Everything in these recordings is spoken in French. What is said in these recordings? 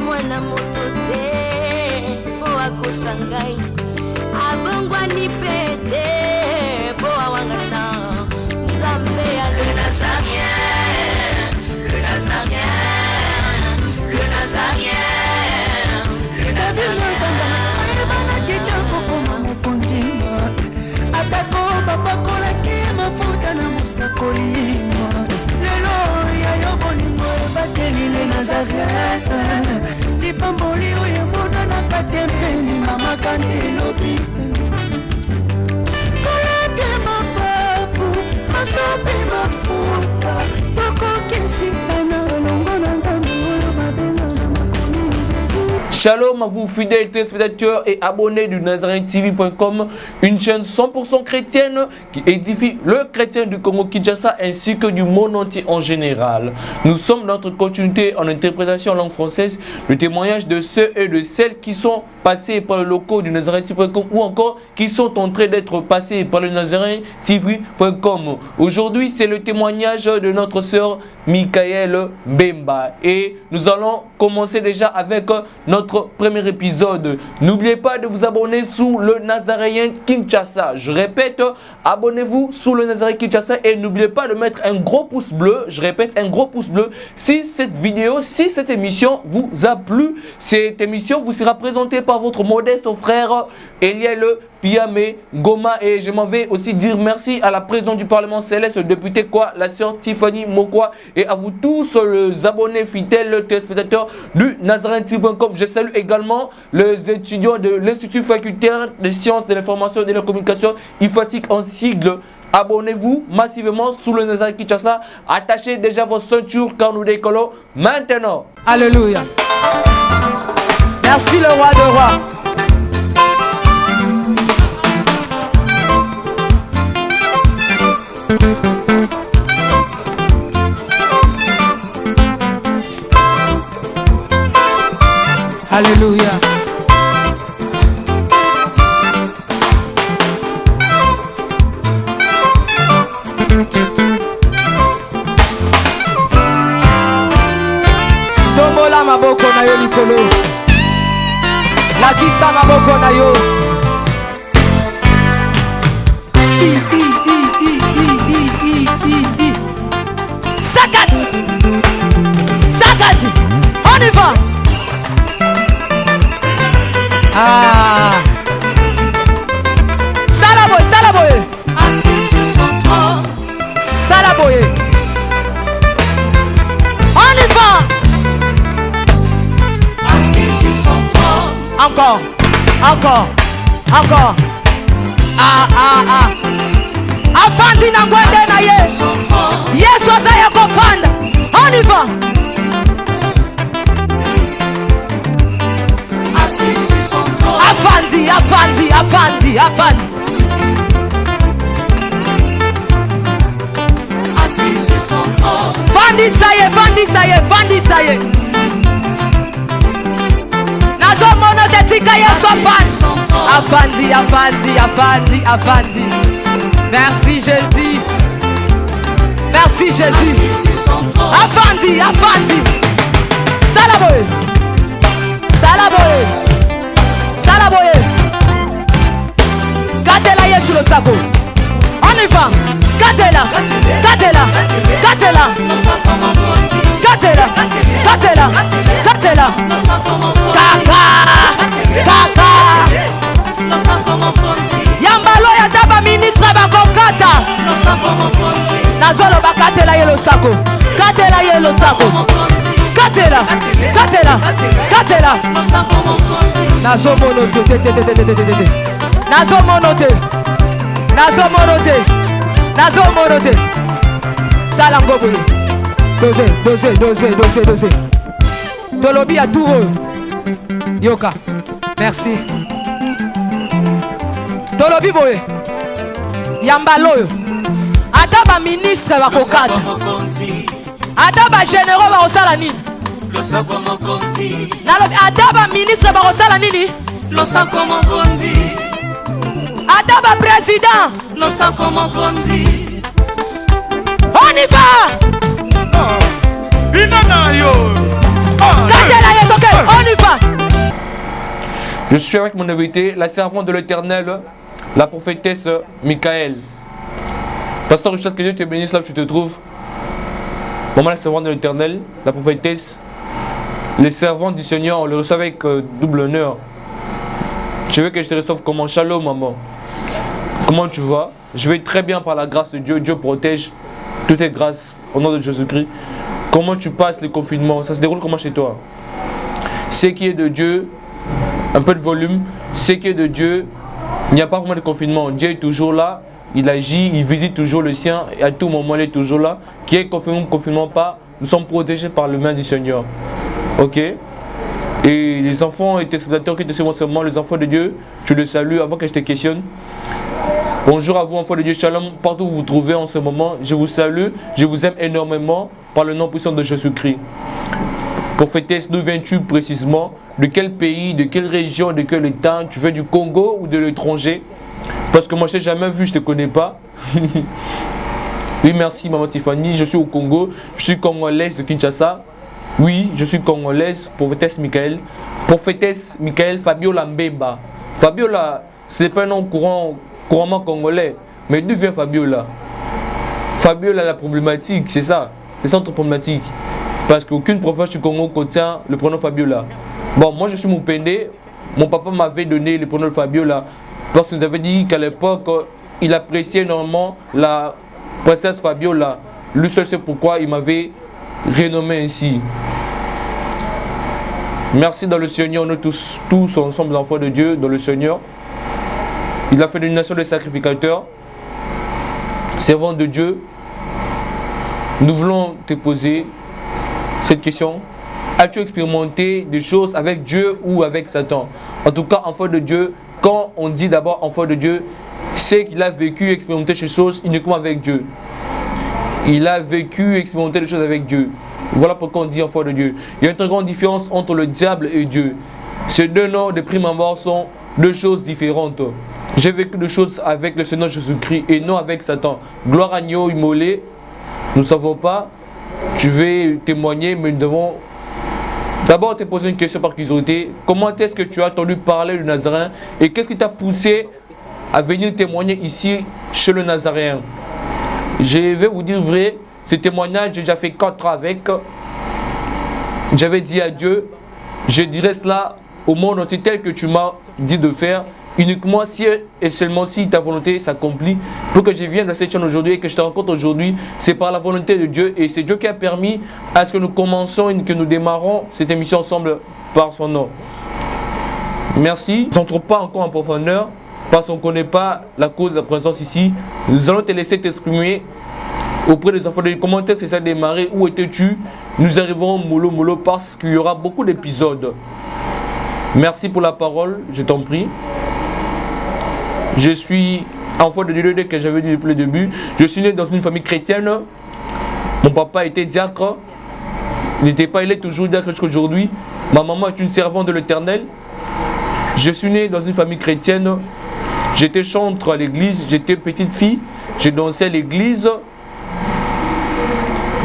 mwana moto te po akosa ngai abongwani pete po awangata nzambe ya le Nazarien, le Nazarien, le Nazarien, le Nazarien. Banakita kokoma mokontima atako bapakolaki mafuta na mosakolima lelo ya yobolingo bateli le Nazareth lipamboli oyo mona na katembeni mama kantelobi kolapye mapapu masopi mafuta tokokisikana longo na nzambe oyo babenga na makomi Jésus. Shalom à vous fidèles téléspectateurs et abonnés du NazarienTV.com, une chaîne 100% chrétienne qui édifie le chrétien du Congo-Kinshasa ainsi que du monde entier en général. Nous sommes dans notre continuité en interprétation en langue française, le témoignage de ceux et de celles qui sont passés par le locaux du NazarienTV.com ou encore qui sont en train d'être passés par le NazarienTV.com. Aujourd'hui, c'est le témoignage de notre sœur Michael Bemba et nous allons commencer déjà avec notre premier épisode. N'oubliez pas de vous abonner sous le Nazarien Kinshasa. Je répète, abonnez-vous sous le Nazarien Kinshasa et n'oubliez pas de mettre un gros pouce bleu. Je répète, un gros pouce bleu. Si cette vidéo, si cette émission vous a plu, cette émission vous sera présentée par votre modeste frère Eliel Piame Goma, et je m'en vais aussi dire merci à la présidente du Parlement Céleste, le député quoi, la sœur Tiffany Mokwa, et à vous tous les abonnés fidèles téléspectateurs du NazarienTV.com. Je salue également les étudiants de l'Institut facultaire des sciences de l'information et de la communication, IFASIC en sigle. Abonnez-vous massivement sous le Nazarien Kinshasa. Attachez déjà vos ceintures quand nous décollons maintenant. Alléluia. Merci le roi de rois. Alléluia. Tombola maboko na yo likolo. Lakisa maboko na yo. Sakat. Sakat. On y va. Ah. Salaboye, Salaboye. Assis sur son trône, Salaboye. On y va. assis sur son trône, Encore, encore, encore. Ah, ah, ah. Afandi na ngwende na ye. son trône, Yesu azaya kofanda. On y va. assis sur son trône, Afandi, afandi, afandi, afandi. assis sur son trône, Fandi saye, fandi saye, fandi saye. Nazo mono te tika Yesu afandi. Afandi, afandi, afandi, afandi. Merci Jésus. Merci Jésus. assis sur son trône, Afandi, afandi. Salaboye. Salaboye. Salaboye. Gatela Yesu le sako. On y va. Gatela. Gatela. Gatela. nous sommes comme un bronze, Gatela. Gatela. Gatela. nous sommes comme un bronze, Kaka. Kaka. nous sommes comme un bronze, Yambalo ya taba ministre bakokata. nous sommes comme un bronze, Nazolo bakatela yelo sako. Katela yelo sako. comme un bronze, Katela. Katela. Katela. nous sommes comme un bronze, Nazo monote. Nazo monote. Nazo monote. Nazo monote. Salango boye. Dose, dose, dose, dose, dose. Tolobi a tout. Yoka. Merci. Tolobi boye. Yambaloyo. Ata ba ministre bakokata. Ata ba généraux bakosala nini? Nalobi ata ba ministre bakosala nini? Ata ba président. On y va. Inana yo. Katela ye toke. Je suis avec mon invité, la servante de l'Éternel, la prophétesse Michael. Pasteur Richard, que Dieu te bénisse là où tu te trouves. Maman, la servante de l'Éternel, la prophétesse, les servantes du Seigneur, on le reçoit avec double honneur. Je veux que je te reçoive comment? Shalom, maman. Comment tu vas? Je vais très bien par la grâce de Dieu. Dieu protège. Tout est grâce au nom de Jésus-Christ. Comment tu passes le confinement? Ça se déroule comment chez toi? Ce qui est de Dieu, un peu de volume. Ce qui est de Dieu, il n'y a pas vraiment de confinement. Dieu est toujours là. Il agit, il visite toujours le sien. Et à tout moment, il est toujours là. Qui est confinement pas, nous sommes protégés par le main du Seigneur. Ok? Et les enfants et téléspectateurs qui te suivent en ce moment, les enfants de Dieu, tu les salues avant que je te questionne. Bonjour à vous, enfants de Dieu, shalom, partout où vous vous trouvez en ce moment. Je vous salue, je vous aime énormément par le nom puissant de Jésus-Christ. Prophétesse, d'où viens-tu précisément? De quel pays, de quelle région, de quel état? Tu viens du Congo ou de l'étranger? Parce que moi, je ne t'ai jamais vu, je ne te connais pas. Oui, merci, maman Tiffany. Je suis au Congo, je suis congolaise de Kinshasa. Oui, je suis congolaise, prophétesse Michael. Prophétesse Michael Fabiola Mbemba. Fabiola, ce n'est pas un nom couramment congolais. Mais d'où vient Fabiola? Fabiola, la problématique, c'est ça. C'est ça notre problématique. Parce qu'aucune prophète du Congo contient le prénom Fabiola. Bon, moi je suis Moupende. Mon papa m'avait donné le prénom de Fabiola. Parce qu'il nous avait dit qu'à l'époque, il appréciait énormément la princesse Fabiola. Lui seul sait pourquoi il m'avait renommé ainsi. Merci dans le Seigneur, on est tous ensemble enfants de Dieu dans le Seigneur. Il a fait une nation de sacrificateurs, servants de Dieu. Nous voulons te poser cette question. As-tu expérimenté des choses avec Dieu ou avec Satan? En tout cas, enfant de Dieu, quand on dit d'abord enfant de Dieu, c'est qu'il a vécu, expérimenté ces choses uniquement avec Dieu. Il a vécu, expérimenté des choses avec Dieu. Voilà pourquoi on dit enfant de Dieu. Il y a une très grande différence entre le diable et Dieu. Ces deux noms de prime abord sont deux choses différentes. J'ai vécu des choses avec le Seigneur Jésus-Christ et non avec Satan. Gloire à Dieu, immolé. Nous ne savons pas. Tu veux témoigner, mais nous devons d'abord te poser une question par curiosité. Comment est-ce que tu as entendu parler du Nazaréen et qu'est-ce qui t'a poussé à venir témoigner ici chez le Nazaréen? Je vais vous dire vrai, ce témoignage, j'ai déjà fait 4 ans avec. J'avais dit à Dieu, je dirais cela au monde entier tel que tu m'as dit de faire, uniquement si et seulement si ta volonté s'accomplit. Pour que je vienne dans cette chaîne aujourd'hui et que je te rencontre aujourd'hui, c'est par la volonté de Dieu et c'est Dieu qui a permis à ce que nous commençons et que nous démarrons cette émission ensemble par son nom. Merci. Nous n'entrons pas encore en profondeur parce qu'on ne connaît pas la cause de la présence ici. Nous allons te laisser t'exprimer auprès des enfants de Dieu. Comment est-ce que ça a démarré? Où étais-tu? Nous arriverons mollo parce qu'il y aura beaucoup d'épisodes. Merci pour la parole, je t'en prie. Je suis enfant de Dieu que j'avais dit depuis le début. Je suis né dans une famille chrétienne. Mon papa était diacre. Il est toujours diacre jusqu'aujourd'hui. Ma maman est une servante de l'Éternel. Je suis né dans une famille chrétienne. J'étais chantre à l'église. J'étais petite fille. J'ai dansé à l'église.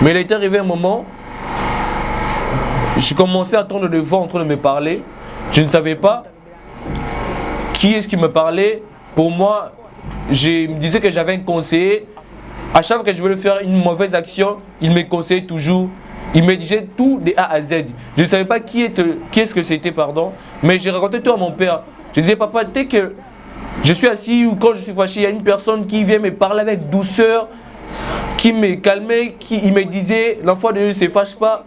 Mais il est arrivé un moment. J'ai commencé à entendre des voix en train de me parler. Je ne savais pas qui est-ce qui me parlait. Pour moi, je me disais que j'avais un conseiller. À chaque fois que je voulais faire une mauvaise action, il me conseillait toujours. Il me disait tout de A à Z. Je ne savais pas qui est-ce que c'était, pardon. Mais j'ai raconté tout à mon père. Je disais, papa, dès que je suis assis ou quand je suis fâché, il y a une personne qui vient me parler avec douceur, qui me calmait, il me disait, l'enfant de Dieu ne se fâche pas.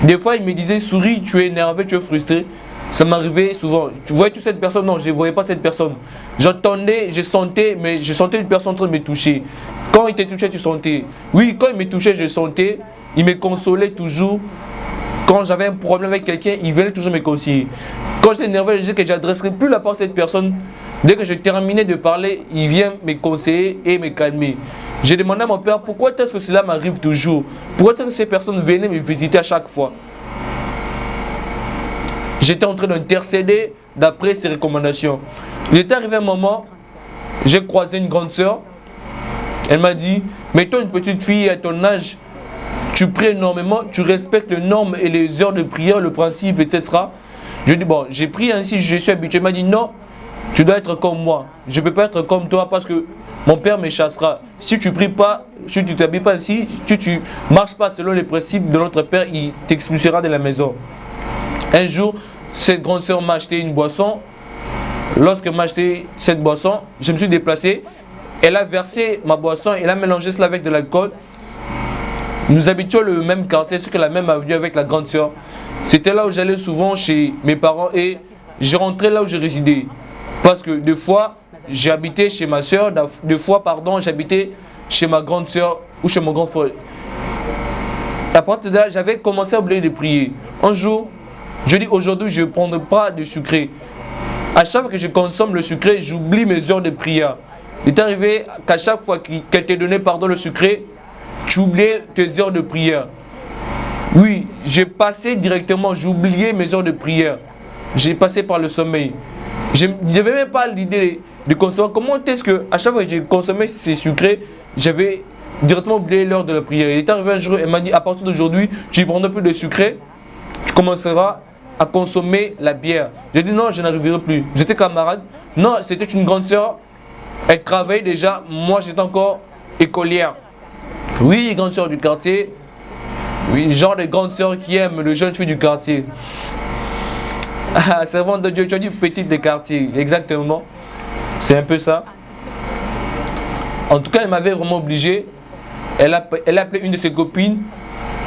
Des fois, il me disait, souris, tu es énervé, tu es frustré. Ça m'arrivait souvent. Tu voyais toute cette personne? Non, je ne voyais pas cette personne. J'entendais, je sentais, mais je sentais une personne en train de me toucher. Quand il te touchait, tu sentais. Oui, quand il me touchait, je sentais. Il me consolait toujours. Quand j'avais un problème avec quelqu'un, il venait toujours me conseiller. Quand j'étais énervé, je disais que je n'adresserais plus la parole à cette personne. Dès que je terminais de parler, il vient me conseiller et me calmer. J'ai demandé à mon père, pourquoi est-ce que cela m'arrive toujours? Pourquoi est-ce que ces personnes venaient me visiter à chaque fois? J'étais en train d'intercéder d'après ses recommandations. Il est arrivé un moment, j'ai croisé une grande sœur. Elle m'a dit, mais toi une petite fille à ton âge, tu pries énormément, tu respectes les normes et les heures de prière, le principe, etc. Je dis, bon, j'ai pris ainsi, je suis habitué. Il m'a dit, non, tu dois être comme moi. Je ne peux pas être comme toi parce que mon père me chassera. Si tu ne pries pas, si tu ne t'habilles pas ainsi, si tu ne marches pas selon les principes de notre père, il t'expulsera de la maison. Un jour, cette grande sœur m'a acheté une boisson. Lorsqu'elle m'a acheté cette boisson, je me suis déplacé. Elle a versé ma boisson, elle a mélangé cela avec de l'alcool. Nous habitions le même quartier, ce que la même avenue avec la grande sœur. C'était là où j'allais souvent chez mes parents et je rentrais là où je résidais. Parce que deux fois, j'habitais chez ma soeur, j'habitais chez ma grande soeur ou chez mon grand frère. À partir de là, j'avais commencé à oublier de prier. Un jour, je dis aujourd'hui, je ne prendrai pas de sucré. À chaque fois que je consomme le sucré, j'oublie mes heures de prière. Il est arrivé qu'à chaque fois qu'elle t'a donné pardon le sucré, tu oubliais tes heures de prière. Oui, j'ai passé directement, j'oubliais mes heures de prière. J'ai passé par le sommeil. Je n'avais même pas l'idée de consommer. Comment est-ce que, à chaque fois que j'ai consommé ces sucrés, j'avais directement oublié l'heure de la prière. Il est arrivé un jour, elle m'a dit, à partir d'aujourd'hui, tu ne prendras plus de sucré, tu commenceras à consommer la bière. J'ai dit non, je n'arriverai plus. Vous étiez camarades? Non, c'était une grande sœur. Elle travaillait déjà, moi j'étais encore écolière. Oui, grande sœur du quartier. Oui, genre de grande sœur qui aime le jeune fille du quartier. Ah, servante de Dieu, tu as dit petite des quartiers, exactement. C'est un peu ça. En tout cas, elle m'avait vraiment obligé. Elle a appelé une de ses copines.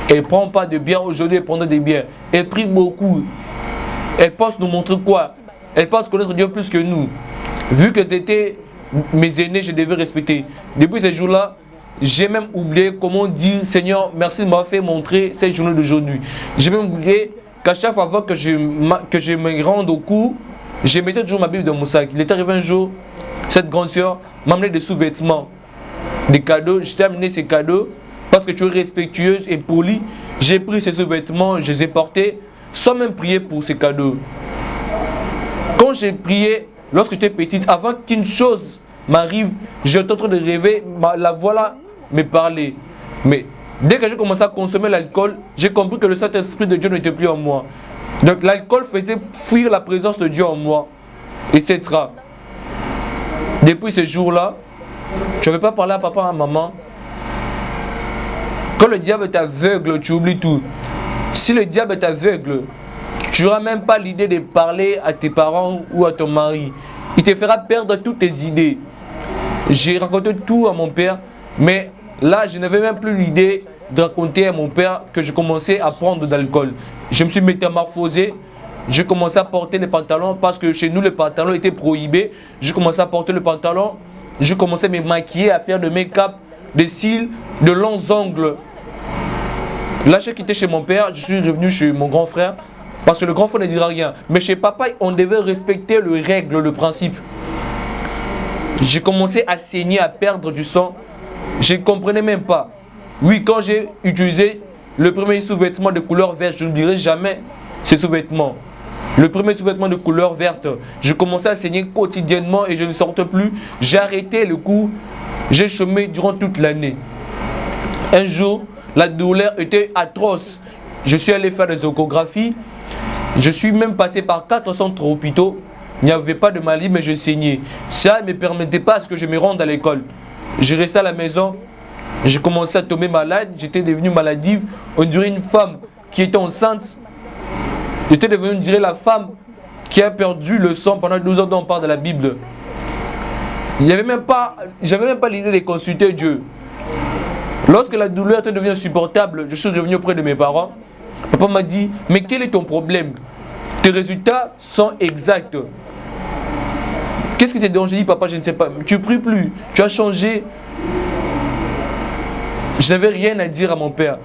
Elle ne prend pas de bière aujourd'hui, elle prend des bières. Elle prie beaucoup. Elle pense nous montrer quoi? Elle pense connaître Dieu plus que nous. Vu que c'était mes aînés, je devais respecter. Depuis ces jours-là, j'ai même oublié comment dire Seigneur, merci de m'avoir fait montrer cette journée d'aujourd'hui. J'ai même oublié qu'à chaque fois avant que je me rende au cours, je mettais toujours ma Bible dans mon sac. Il est arrivé un jour, cette grande sœur m'a amené des sous-vêtements, des cadeaux. Je t'ai amené ces cadeaux parce que tu es respectueuse et polie. J'ai pris ces sous-vêtements, je les ai portés sans même prier pour ces cadeaux. Quand j'ai prié, lorsque j'étais petite, avant qu'une chose m'arrive, j'étais en train de rêver, la voilà me parler. Mais dès que j'ai commencé à consommer l'alcool, j'ai compris que le Saint-Esprit de Dieu n'était plus en moi. Donc l'alcool faisait fuir la présence de Dieu en moi, etc. Depuis ce jour-là, je ne vais pas parler à papa et à maman. Quand le diable est aveugle, tu oublies tout. Si le diable est aveugle, tu n'auras même pas l'idée de parler à tes parents ou à ton mari. Il te fera perdre toutes tes idées. J'ai raconté tout à mon père, mais là, je n'avais même plus l'idée de raconter à mon père que je commençais à prendre de l'alcool. Je me suis métamorphosé. J'ai commencé à porter les pantalons parce que chez nous, les pantalons étaient prohibés. J'ai commencé à porter le pantalon. J'ai commencé à me maquiller, à faire de make-up, des cils, de longs ongles. Là, j'ai quitté chez mon père. Je suis revenu chez mon grand frère parce que le grand frère ne dira rien. Mais chez papa, on devait respecter les règles, le principe. J'ai commencé à saigner, à perdre du sang. Je ne comprenais même pas. Oui, quand j'ai utilisé le premier sous-vêtement de couleur verte, je n'oublierai jamais ces sous-vêtements. Le premier sous-vêtement de couleur verte, je commençais à saigner quotidiennement et je ne sortais plus. J'ai arrêté le coup. J'ai chômé durant toute l'année. Un jour, la douleur était atroce. Je suis allé faire des échographies. Je suis même passé par 4 centres hôpitaux. Il n'y avait pas de maladie, mais je saignais. Ça ne me permettait pas à ce que je me rende à l'école. Je restais à la maison. J'ai commencé à tomber malade. J'étais devenu maladive. On dirait une femme qui était enceinte. J'étais devenu, on dirait, la femme qui a perdu le sang pendant 12 ans dont on parle de la Bible. J'avais même pas l'idée de consulter Dieu. Lorsque la douleur était devenue insupportable, je suis revenu auprès de mes parents. Papa m'a dit, mais quel est ton problème? Tes résultats sont exacts. Qu'est-ce qui te dérange? J'ai dit, papa, je ne sais pas. Tu ne pries plus. Tu as changé. Je n'avais rien à dire à mon père.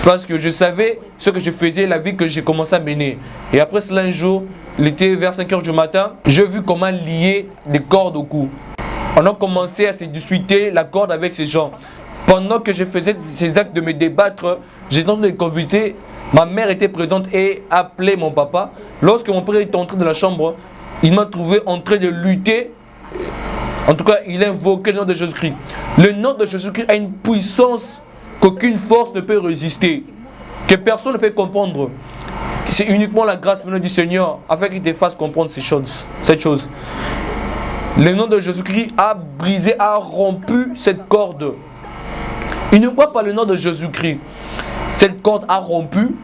Parce que je savais ce que je faisais, la vie que j'ai commencé à mener. Et après cela, un jour, il était vers 5 h du matin, j'ai vu comment lier des cordes au cou. On a commencé à se disputer la corde avec ces gens. Pendant que je faisais ces actes de me débattre, j'étais en train de consulter. Ma mère était présente et appelait mon papa. Lorsque mon père est entré dans la chambre, il m'a trouvé en train de lutter. En tout cas, il a invoqué le nom de Jésus-Christ. Le nom de Jésus-Christ a une puissance qu'aucune force ne peut résister, que personne ne peut comprendre. C'est uniquement la grâce venue du Seigneur afin qu'il te fasse comprendre cette chose. Le nom de Jésus-Christ a brisé, a rompu cette corde. Uniquement par le nom de Jésus-Christ, cette corde a rompu.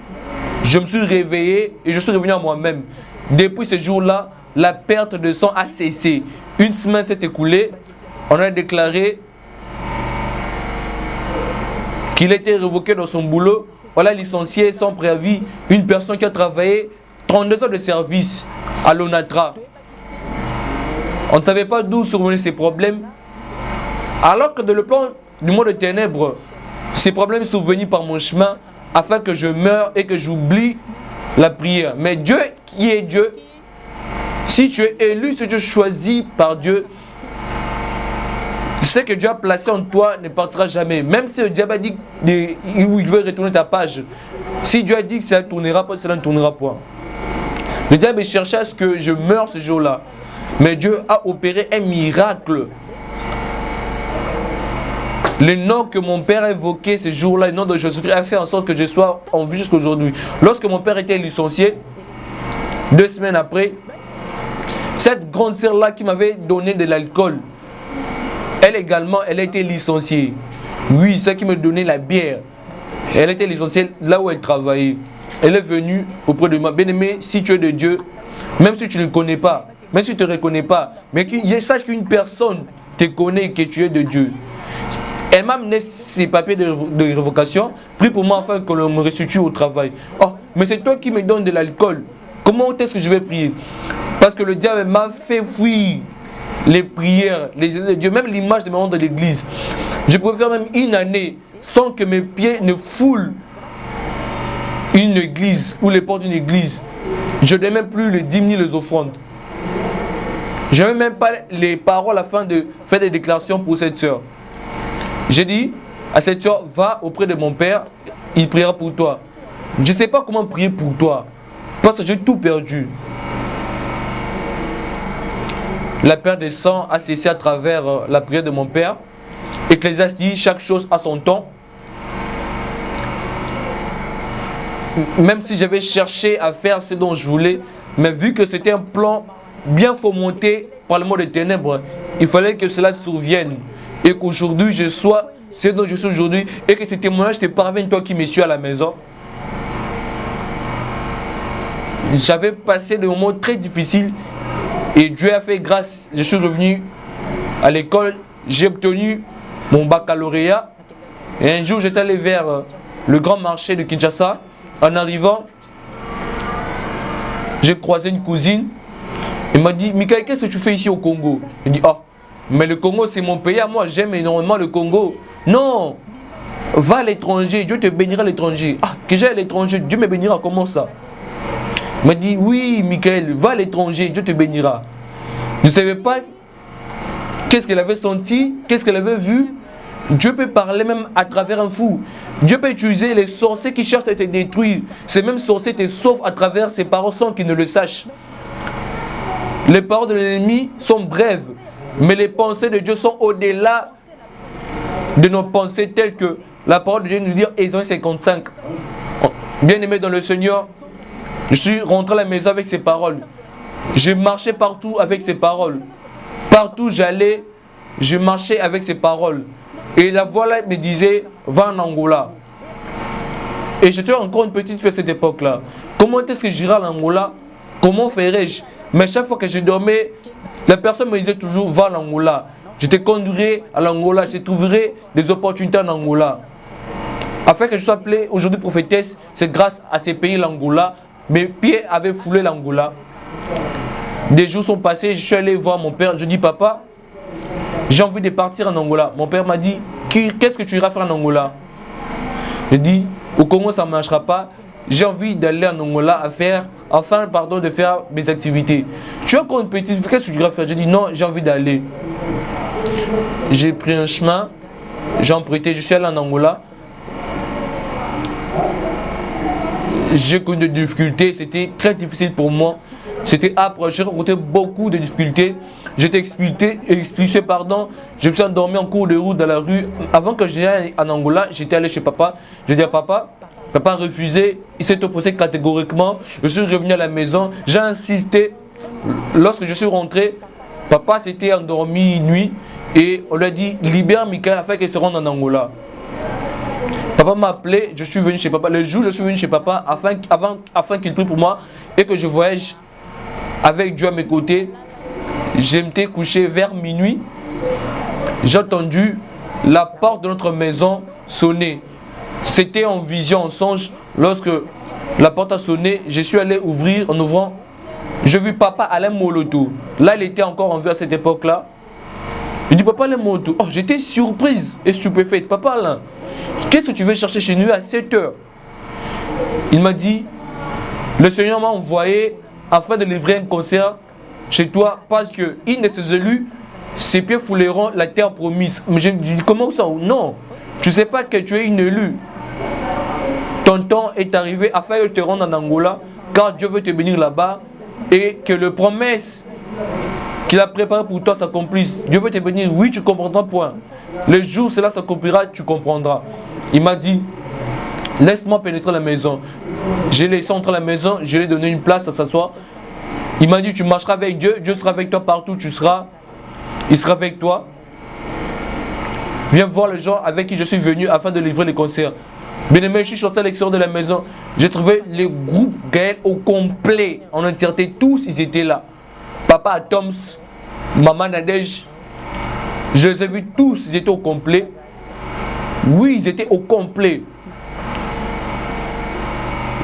Je me suis réveillé et je suis revenu à moi-même. Depuis ce jour-là, la perte de sang a cessé. Une semaine s'est écoulée. On a déclaré qu'il était révoqué dans son boulot. On l'a licencié sans préavis. Une personne qui a travaillé 32 ans de service à l'ONATRA. On ne savait pas d'où survenaient ces problèmes. Alors que dans le plan du monde de ténèbres, ces problèmes sont venus par mon chemin afin que je meure et que j'oublie la prière. Mais Dieu qui est Dieu, si tu es élu, si tu es choisi par Dieu, ce que Dieu a placé en toi ne partira jamais. Même si le diable a dit qu'il veut retourner ta page, si Dieu a dit que ça ne tournera pas, cela ne tournera pas. Le diable cherchait à ce que je meure ce jour-là. Mais Dieu a opéré un miracle. Le nom que mon père a évoqué ce jour-là, le nom de Jésus-Christ, a fait en sorte que je sois en vie jusqu'à aujourd'hui. Lorsque mon père était licencié, 2 semaines après, cette grande sœur-là qui m'avait donné de l'alcool, elle également, elle a été licenciée. Oui, celle qui me donnait la bière, elle était licenciée là où elle travaillait. Elle est venue auprès de moi. Bien-aimé, si tu es de Dieu, même si tu ne le connais pas, même si tu ne te reconnais pas, mais sache qu'une personne te connaît et que tu es de Dieu. Elle m'a amené ses papiers de révocation, prie pour moi afin que l'on me restitue au travail. Oh, mais c'est toi qui me donnes de l'alcool. Comment est-ce que je vais prier? Parce que le diable m'a fait fuir les prières, les aides de Dieu, même l'image de maman de l'église. Je pouvais faire même une année sans que mes pieds ne foulent une église ou les portes d'une église. Je n'ai même plus les 10 000 les offrandes. Je n'avais même pas les paroles afin de faire des déclarations pour cette soeur. J'ai dit à cette soeur, va auprès de mon père, il priera pour toi. Je ne sais pas comment prier pour toi, parce que j'ai tout perdu. La perte de sang a cessé à travers la prière de mon père. Ecclésiaste dit, chaque chose a son temps. Même si j'avais cherché à faire ce dont je voulais, mais vu que c'était un plan bien fomenté par le monde des ténèbres, il fallait que cela survienne. Et qu'aujourd'hui je sois ce dont je suis aujourd'hui et que ce témoignage te parvienne, toi qui me suis à la maison. J'avais passé des moments très difficiles et Dieu a fait grâce. Je suis revenu à l'école, j'ai obtenu mon baccalauréat et un jour j'étais allé vers le grand marché de Kinshasa. En arrivant, j'ai croisé une cousine. Elle m'a dit, Michael, qu'est-ce que tu fais ici au Congo? Je dis, ah, mais le Congo c'est mon pays à moi, j'aime énormément le Congo. Non, va à l'étranger, Dieu te bénira à l'étranger. Ah, que j'ai à l'étranger, Dieu me bénira, comment ça? Elle m'a dit, oui Michael, va à l'étranger, Dieu te bénira. Je ne savais pas qu'est-ce qu'elle avait senti, qu'est-ce qu'elle avait vu. Dieu peut parler même à travers un fou. Dieu peut utiliser les sorciers qui cherchent à te détruire. Ces mêmes sorciers te sauvent à travers ses paroles sans qu'ils ne le sachent. Les paroles de l'ennemi sont brèves, mais les pensées de Dieu sont au-delà de nos pensées, telles que la parole de Dieu nous dit, Ésaïe 55. Bien-aimé dans le Seigneur, je suis rentré à la maison avec ces paroles. Je marchais partout avec ces paroles. Partout où j'allais, je marchais avec ces paroles. Et la voix là me disait, va en Angola. Et j'étais encore une petite fille à cette époque-là. Comment est-ce que j'irai en Angola? Comment ferais-je? Mais chaque fois que je dormais, la personne me disait toujours, va en Angola. Je te conduirai à l'Angola, je trouverai des opportunités en Angola. Afin que je sois appelé aujourd'hui prophétesse, c'est grâce à ces pays, l'Angola. Mes pieds avaient foulé l'Angola. Des jours sont passés, je suis allé voir mon père. Je dis, papa, j'ai envie de partir en Angola. Mon père m'a dit, qu'est-ce que tu iras faire en Angola? Je dis, au Congo ça ne marchera pas. J'ai envie d'aller en Angola de faire mes activités. Tu as encore une petite, qu'est-ce que tu iras faire? Je dis, non, j'ai envie d'aller. J'ai pris un chemin, j'ai emprunté, je suis allé en Angola. J'ai connu des difficultés, c'était très difficile pour moi. C'était âpre, j'ai rencontré beaucoup de difficultés. J'étais expulsé, je me suis endormi en cours de route dans la rue. Avant que j'aille en Angola, j'étais allé chez papa. Je dis à papa, Papa a refusé, il s'est opposé catégoriquement. Je suis revenu à la maison, j'ai insisté. Lorsque je suis rentré, papa s'était endormi une nuit et on lui a dit libère Michael afin qu'il se rende en Angola. Papa m'a appelé, je suis venu chez papa. Le jour où je suis venu chez papa afin qu'il prie pour moi et que je voyage avec Dieu à mes côtés, je m'étais couché vers minuit. J'ai entendu la porte de notre maison sonner. C'était en vision, en songe. Lorsque la porte a sonné, je suis allé ouvrir. En ouvrant, j'ai vu papa Alain Moloto. Là, il était encore en vie à cette époque-là. Je dis papa Alain Moloto. Oh, j'étais surprise et stupéfaite. Papa Alain, qu'est-ce que tu veux chercher chez nous à 7 heures? Il m'a dit, le Seigneur m'a envoyé afin de livrer un concert chez toi parce qu'une de ses élus, ses pieds fouleront la terre promise. Mais je dis comment ça? Non, tu ne sais pas que tu es une élue. Ton temps est arrivé afin que je te rende en Angola car Dieu veut te bénir là-bas et que les promesses qu'il a préparées pour toi s'accomplissent. Dieu veut te bénir, oui, tu comprendras point. Le jour où cela s'accomplira, tu comprendras. Il m'a dit, laisse-moi pénétrer la maison. J'ai laissé entrer la maison, je lui ai donné une place à s'asseoir. Il m'a dit, tu marcheras avec Dieu, Dieu sera avec toi partout où tu seras. Il sera avec toi. Viens voir les gens avec qui je suis venu afin de livrer les concerts. Bien aimé, je suis sorti à l'extérieur de la maison. J'ai trouvé le groupe Gaël au complet, en entièreté. Tous, ils étaient là. Papa Atoms, maman Nadège. Je les ai vus tous, ils étaient au complet. Oui, ils étaient au complet.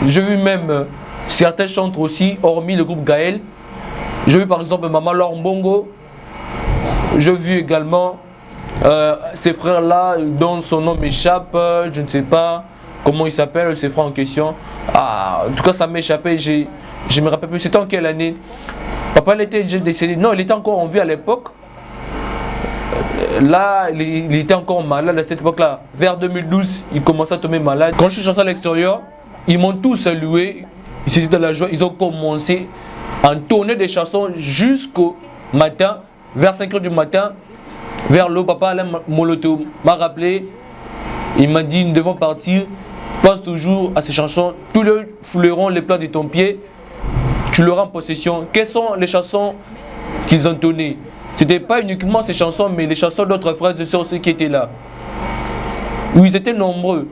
J'ai vu même certains chantres aussi, hormis le groupe Gaël. J'ai vu par exemple maman Laure Mbongo. J'ai vu également ces frères-là, dont son nom m'échappe, je ne sais pas comment ils s'appellent, ces frères en question. Ah, en tout cas, ça m'est échappé, je me rappelle plus. C'était en quelle année? Papa, il était déjà décédé. Non, il était encore en vie à l'époque. Là, il était encore malade à cette époque-là. Vers 2012, il commençait à tomber malade. Quand je suis sorti à l'extérieur, ils m'ont tous salué. Ils étaient dans la joie. Ils ont commencé à entonner des chansons jusqu'au matin. Vers 5 h du matin, vers l'eau, papa Alain Moloto m'a rappelé. Il m'a dit, nous devons partir. Pense toujours à ces chansons. Tous les fouleront les plats de ton pied. Tu l'auras en possession. Quelles sont les chansons qu'ils ont données? Ce n'était pas uniquement ces chansons, mais les chansons d'autres frères et sœurs aussi qui étaient là. Où ils étaient nombreux.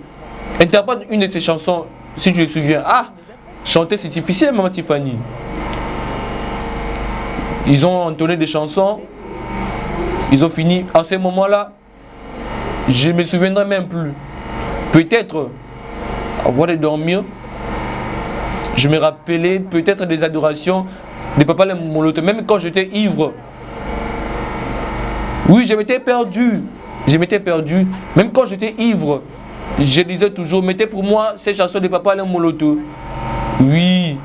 Interprète une de ces chansons, si tu te souviens. Ah, chanter c'est difficile, maman Tiffany. Ils ont entonné des chansons. Ils ont fini. À ce moment-là, je ne me souviendrai même plus. Peut-être, avant de dormir, je me rappelais peut-être des adorations de Papa Alain Moloto, même quand j'étais ivre. Oui, je m'étais perdu. Je m'étais perdu. Même quand j'étais ivre, je disais toujours, mettez pour moi ces chansons de Papa Alain Moloto. Oui.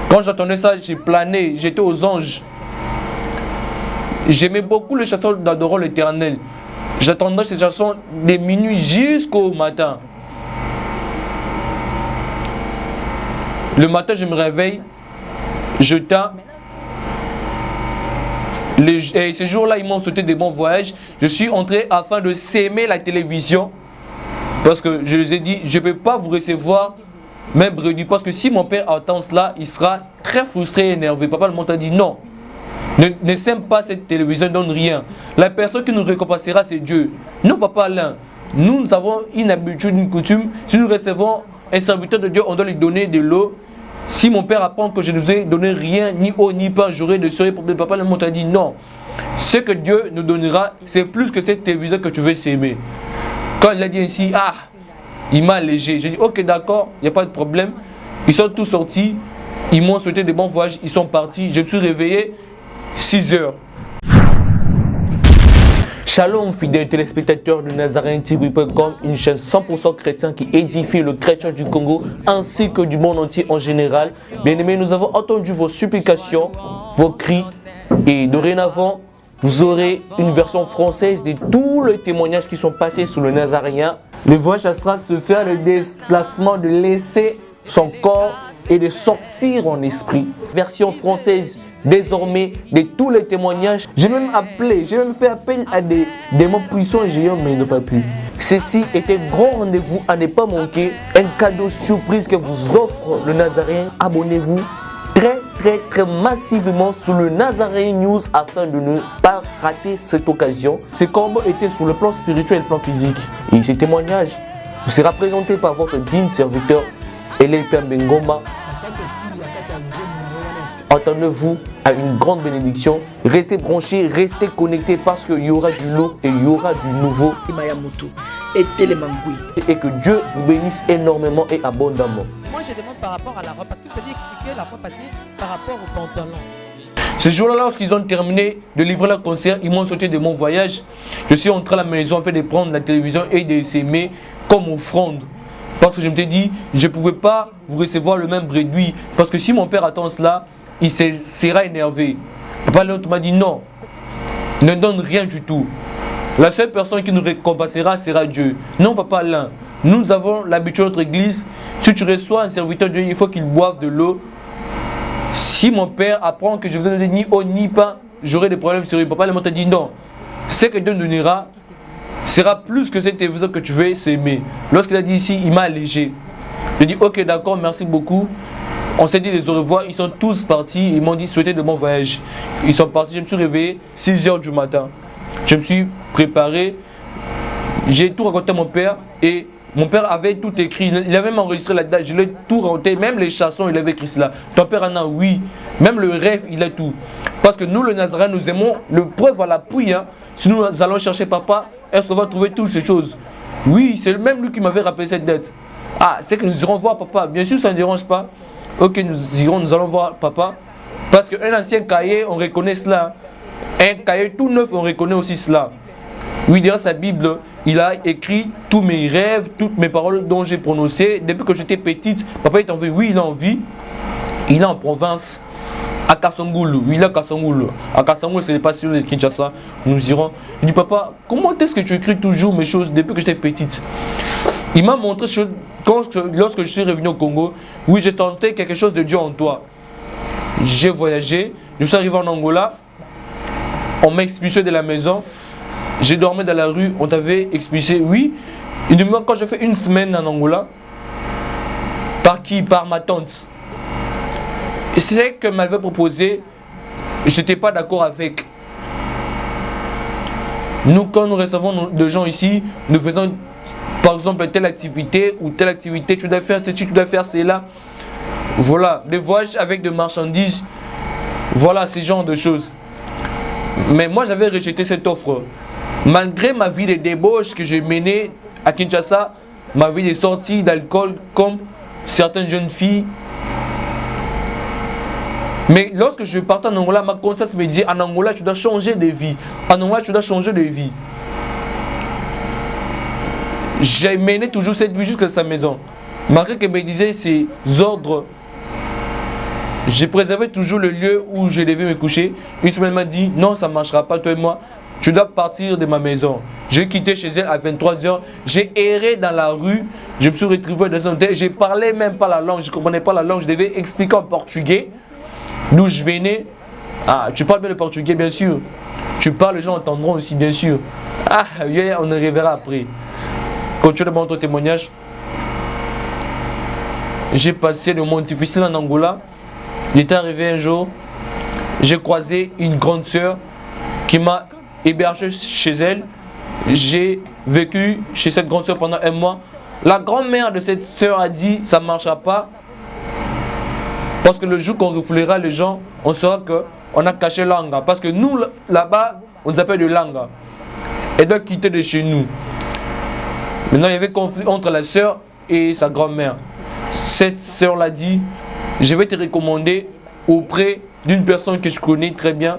Quand j'entendais ça, j'ai plané, j'étais aux anges. J'aimais beaucoup les chansons d'Adorant l'Éternel. J'attendais ces chansons de minuit jusqu'au matin. Le matin, je me réveille, je tends. Et ces jours-là, ils m'ont souhaité des bons voyages. Je suis entré afin de s'aimer la télévision. Parce que je les ai dit, je ne peux pas vous recevoir même réduit. Parce que si mon père entend cela, il sera très frustré et énervé. Papa le monde a dit non. Ne sème pas cette télévision, ne donne rien. La personne qui nous récompensera, c'est Dieu. Nous, Papa Alain, nous avons une habitude, une coutume. Si nous recevons un serviteur de Dieu, on doit lui donner de l'eau. Si mon père apprend que je ne vous ai donné rien, ni eau, ni pain, j'aurai de sérieux problèmes. Papa le monde a dit non. Ce que Dieu nous donnera, c'est plus que cette télévision que tu veux s'aimer. Quand il a dit ainsi, ah, il m'a allégé. J'ai dit, ok, d'accord, il n'y a pas de problème. Ils sont tous sortis. Ils m'ont souhaité des bons voyages. Ils sont partis. Je me suis réveillé 6 heures. Shalom, fidèles téléspectateurs de NazaréenTV.com, une chaîne 100% chrétienne qui édifie le chrétien du Congo ainsi que du monde entier en général. Bien aimés, nous avons entendu vos supplications, vos cris et dorénavant, vous aurez une version française de tous les témoignages qui sont passés sous le Nazaréen. Le voyage astral se fait le déplacement de laisser son corps et de sortir en esprit. Version française désormais de tous les témoignages. J'ai même fait appel à des démons puissants et géants, mais ils n'ont pas pu. Ceci est un grand rendez-vous à ne pas manquer, un cadeau surprise que vous offre le Nazaréen. Abonnez-vous très massivement sur le Nazaréen News afin de ne pas rater cette occasion. Ces combats étaient sur le plan spirituel et le plan physique. Et ces témoignages vous sera présenté par votre digne serviteur, Eléper Bengoma. Attendez-vous à une grande bénédiction. Restez branchés, restez connectés parce qu'il y aura du lourd et il y aura du nouveau. Et que Dieu vous bénisse énormément et abondamment. Moi je demande par rapport à la robe, parce que vous aviez expliqué la fois passée par rapport au pantalon. Ce jour-là, lorsqu'ils ont terminé de livrer leur concert, ils m'ont sauté de mon voyage. Je suis entré à la maison afin de prendre la télévision et de s'aimer comme offrande. Parce que je me suis dit, je ne pouvais pas vous recevoir le même réduit. Parce que si mon père attend cela, il sera énervé. Papa Léon m'a dit non, ne donne rien du tout. La seule personne qui nous récompensera sera Dieu. Non, Papa Alain, nous avons l'habitude de notre église. Si tu reçois un serviteur de Dieu, il faut qu'il boive de l'eau. Si mon père apprend que je ne vous donne ni eau ni pain, j'aurai des problèmes sérieux. Papa Léon t'a dit non. Ce que Dieu donnera sera plus que cette télévision que tu veux s'aimer. Lorsqu'il a dit ici, il m'a allégé. Je dis ok, d'accord, merci beaucoup. On s'est dit les au revoir, ils sont tous partis, ils m'ont dit souhaiter de bon voyage. Ils sont partis, je me suis réveillé 6h du matin. Je me suis préparé, j'ai tout raconté à mon père et mon père avait tout écrit, il avait même enregistré la date, je l'ai tout raconté, même les chansons, il avait écrit cela. Ton père en a, oui, même le rêve, il a tout. Parce que nous, le Nazaréen, nous aimons, le preuve à l'appui, hein. Si nous allons chercher papa, est-ce qu'on va trouver toutes ces choses? Oui, c'est même lui qui m'avait rappelé cette date. Ah, c'est que nous irons voir papa, bien sûr ça ne dérange pas. Ok, nous allons voir papa. Parce qu'un ancien cahier, on reconnaît cela. Un cahier tout neuf, on reconnaît aussi cela. Oui, derrière sa Bible, il a écrit tous mes rêves, toutes mes paroles dont j'ai prononcées. Depuis que j'étais petite, papa est en vie. Oui, il est en vie. Il est en province, à Kasongoulou. Oui, il est à Kasongoulou. À Kasongoulou, ce n'est pas sur les Kinshasa. Nous irons. Il dit, papa, comment est-ce que tu écris toujours mes choses depuis que j'étais petite? Il m'a montré, lorsque je suis revenu au Congo, oui, j'ai senti quelque chose de Dieu en toi. J'ai voyagé, je suis arrivé en Angola, on m'a expulsé de la maison, j'ai dormi dans la rue, on t'avait expulsé, oui. Il me demande quand je fais une semaine en Angola, par qui? Par ma tante. Et c'est ce qu'elle m'avait proposé, je n'étais pas d'accord avec. Nous, quand nous recevons des gens ici, nous faisons par exemple telle activité ou telle activité, tu dois faire ceci, tu dois faire cela. Voilà, des voyages avec des marchandises, voilà ce genre de choses. Mais moi j'avais rejeté cette offre. Malgré ma vie de débauche que j'ai menée à Kinshasa, ma vie de sortie d'alcool comme certaines jeunes filles. Mais lorsque je partais en Angola, ma conscience me dit en Angola tu dois changer de vie. En Angola tu dois changer de vie. J'ai mené toujours cette vie jusqu'à sa maison. Malgré qu'elle me disait ses ordres, j'ai préservé toujours le lieu où je devais me coucher. Une semaine m'a dit non, ça ne marchera pas, toi et moi. Tu dois partir de ma maison. J'ai quitté chez elle à 23h. J'ai erré dans la rue. Je me suis retrouvé dans un hôtel. Je ne parlais même pas la langue. Je ne comprenais pas la langue. Je devais expliquer en portugais d'où je venais. Ah, tu parles bien le portugais, bien sûr. Tu parles, les gens entendront aussi, bien sûr. Ah, on y reverra après. Continue de mon témoignage. J'ai passé le moment difficile en Angola. J'étais arrivé un jour, j'ai croisé une grande sœur qui m'a hébergé chez elle. J'ai vécu chez cette grande sœur pendant un mois. La grand-mère de cette sœur a dit ça ne marchera pas. Parce que le jour qu'on refoulera les gens, on saura qu'on a caché l'anga. Parce que nous, là-bas, on nous appelle de l'anga. Elle doit quitter de chez nous. Maintenant, il y avait conflit entre la sœur et sa grand-mère. Cette sœur l'a dit, je vais te recommander auprès d'une personne que je connais très bien.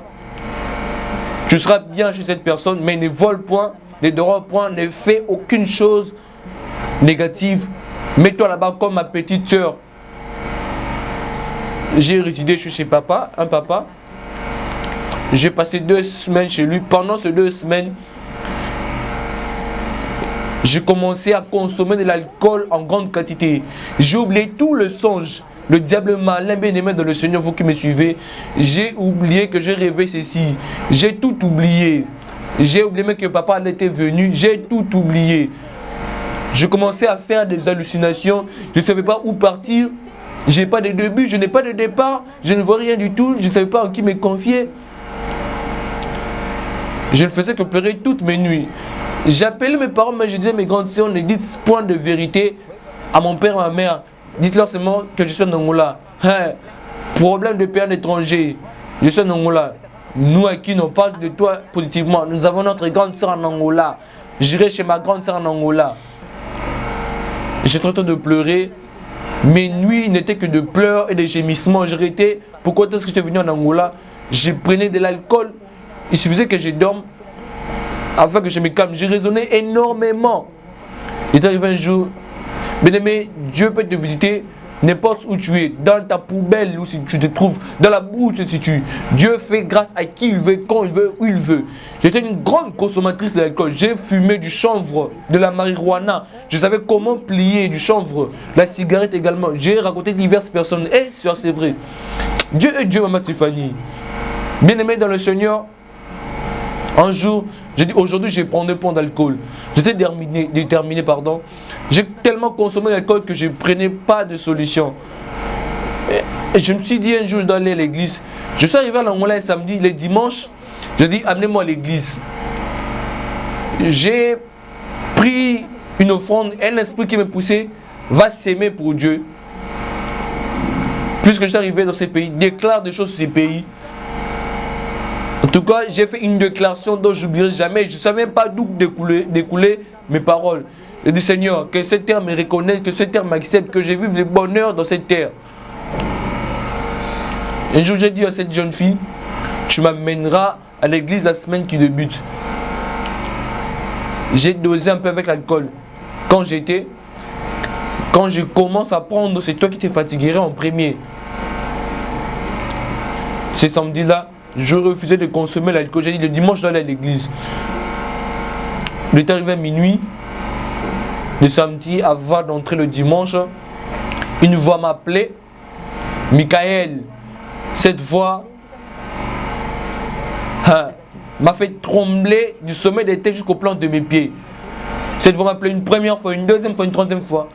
Tu seras bien chez cette personne, mais ne vole point, ne dors point, ne fais aucune chose négative. Mets-toi là-bas comme ma petite sœur. J'ai résidé chez papa, un papa. J'ai passé 2 semaines chez lui. Pendant ces 2 semaines, j'ai commencé à consommer de l'alcool en grande quantité. J'ai oublié tout le songe. Le diable malin, bien-aimé dans le Seigneur, vous qui me suivez. J'ai oublié que j'ai rêvé ceci. J'ai tout oublié. J'ai oublié même que papa était venu. J'ai tout oublié. Je commençais à faire des hallucinations. Je ne savais pas où partir. Je n'ai pas de début, je n'ai pas de départ. Je ne vois rien du tout. Je ne savais pas en qui me confier. Je ne faisais que pleurer toutes mes nuits. J'appelais mes parents, mais je disais mes grandes sœurs, ne dites point de vérité à mon père et à ma mère. Dites-leur seulement que je suis en Angola. Hein? Problème de pays en étranger. Je suis en Angola. Nous à qui on parle de toi positivement. Nous avons notre grande sœur en Angola. J'irai chez ma grande sœur en Angola. J'étais en train de pleurer. Mes nuits n'étaient que de pleurs et de gémissements. Je restais. Pourquoi est-ce que j'étais venu en Angola? Je prenais de l'alcool. Il suffisait que je dorme afin que je me calme. J'ai raisonné énormément. Il est arrivé un jour. Bien-aimé, Dieu peut te visiter n'importe où tu es, dans ta poubelle où si tu te trouves, dans la boue où tu te situes. Dieu fait grâce à qui il veut, quand il veut, où il veut. J'étais une grande consommatrice d'alcool. J'ai fumé du chanvre, de la marijuana. Je savais comment plier du chanvre, la cigarette également. J'ai raconté diverses personnes. Et c'est vrai. Dieu est Dieu, maman Tiffany. Bien-aimé dans le Seigneur, un jour, j'ai dit aujourd'hui je vais prendre un point d'alcool. J'étais déterminé, pardon. J'ai tellement consommé d'alcool que je ne prenais pas de solution. Et je me suis dit un jour je dois aller à l'église. Je suis arrivé à l'Angola un samedi, les dimanches, j'ai dit amenez-moi à l'église. J'ai pris une offrande, un esprit qui me poussait, va s'aimer pour Dieu. Puisque je suis arrivé dans ces pays, déclare des choses sur ces pays. En tout cas, j'ai fait une déclaration dont je n'oublierai jamais. Je ne savais même pas d'où découler mes paroles. Je dis Seigneur, que cette terre me reconnaisse, que cette terre m'accepte, que je vive le bonheur dans cette terre. Un jour, j'ai dit à cette jeune fille, tu m'amèneras à l'église la semaine qui débute. J'ai dosé un peu avec l'alcool. Quand je commence à prendre, c'est toi qui te fatiguerais en premier. Ce samedi-là, je refusais de consommer l'alcool. J'ai dit le dimanche, je dois aller à l'église. Il est arrivé à minuit. Le samedi, avant d'entrer le dimanche, une voix m'appelait. Michael, cette voix m'a fait trembler du sommet des têtes jusqu'au plan de mes pieds. Cette voix m'appelait une première fois, une deuxième fois, une troisième fois.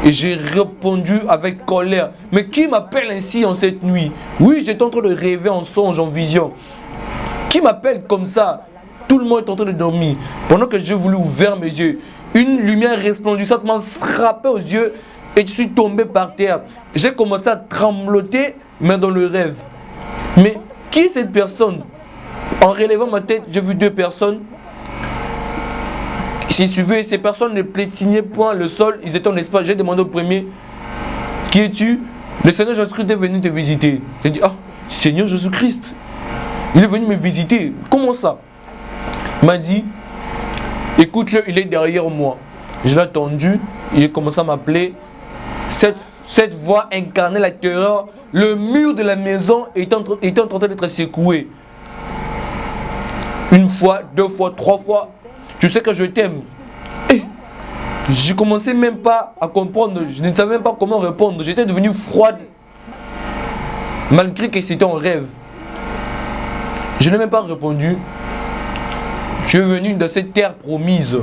Et j'ai répondu avec colère. Mais qui m'appelle ainsi en cette nuit? Oui, j'étais en train de rêver en songe, en vision. Qui m'appelle comme ça? Tout le monde est en train de dormir. Pendant que j'ai voulu ouvrir mes yeux, une lumière resplendissante m'a frappé aux yeux et je suis tombé par terre. J'ai commencé à trembloter, mais dans le rêve. Mais qui est cette personne? En relevant ma tête, j'ai vu deux personnes. J'ai suivi, ces personnes ne plétignaient point le sol, ils étaient en espace. J'ai demandé au premier, qui es-tu? Le Seigneur Jésus-Christ est venu te visiter. J'ai dit, ah, Seigneur Jésus-Christ, il est venu me visiter. Comment ça? Il m'a dit, écoute-le, il est derrière moi. Je l'ai attendu, il a commencé à m'appeler. Cette voix incarnait la terreur. Le mur de la maison était en train d'être secoué. Une fois, deux fois, trois fois. Tu sais que je t'aime. Et je ne commençais même pas à comprendre. Je ne savais même pas comment répondre. J'étais devenu froide. Malgré que c'était un rêve. Je n'ai même pas répondu. Tu es venu dans cette terre promise.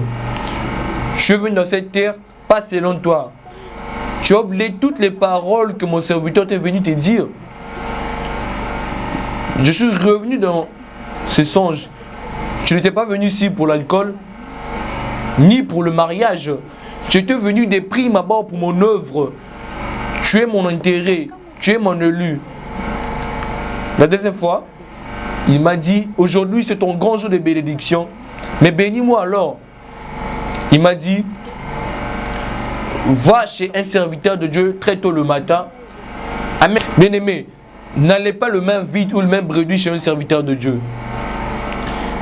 Je suis venu dans cette terre, pas selon toi. Tu as oublié toutes les paroles que mon serviteur t'est venu te dire. Je suis revenu dans ce songe. Tu n'étais pas venu ici pour l'alcool, ni pour le mariage. Tu étais venu de prime abord pour mon œuvre. Tu es mon intérêt, tu es mon élu. La deuxième fois, il m'a dit, aujourd'hui c'est ton grand jour de bénédiction, mais bénis-moi alors. Il m'a dit, va chez un serviteur de Dieu très tôt le matin. Amen. Bien-aimé, n'allez pas le même vide ou le même brebis chez un serviteur de Dieu.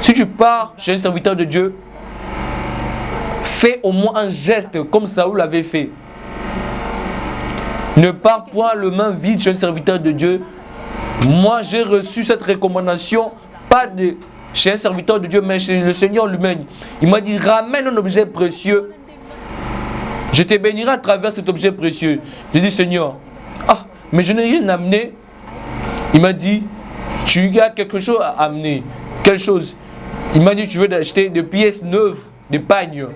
Si tu pars chez un serviteur de Dieu, fais au moins un geste comme Saoul l'avait fait. Ne pars point le main vide chez un serviteur de Dieu. Moi, j'ai reçu cette recommandation, pas de chez un serviteur de Dieu, mais chez le Seigneur lui-même. Il m'a dit, ramène un objet précieux. Je te bénirai à travers cet objet précieux. J'ai dit, Seigneur, mais je n'ai rien amené. Il m'a dit, tu as quelque chose à amener. Quelle chose? Il m'a dit, tu veux acheter des pièces neuves, des pagnes.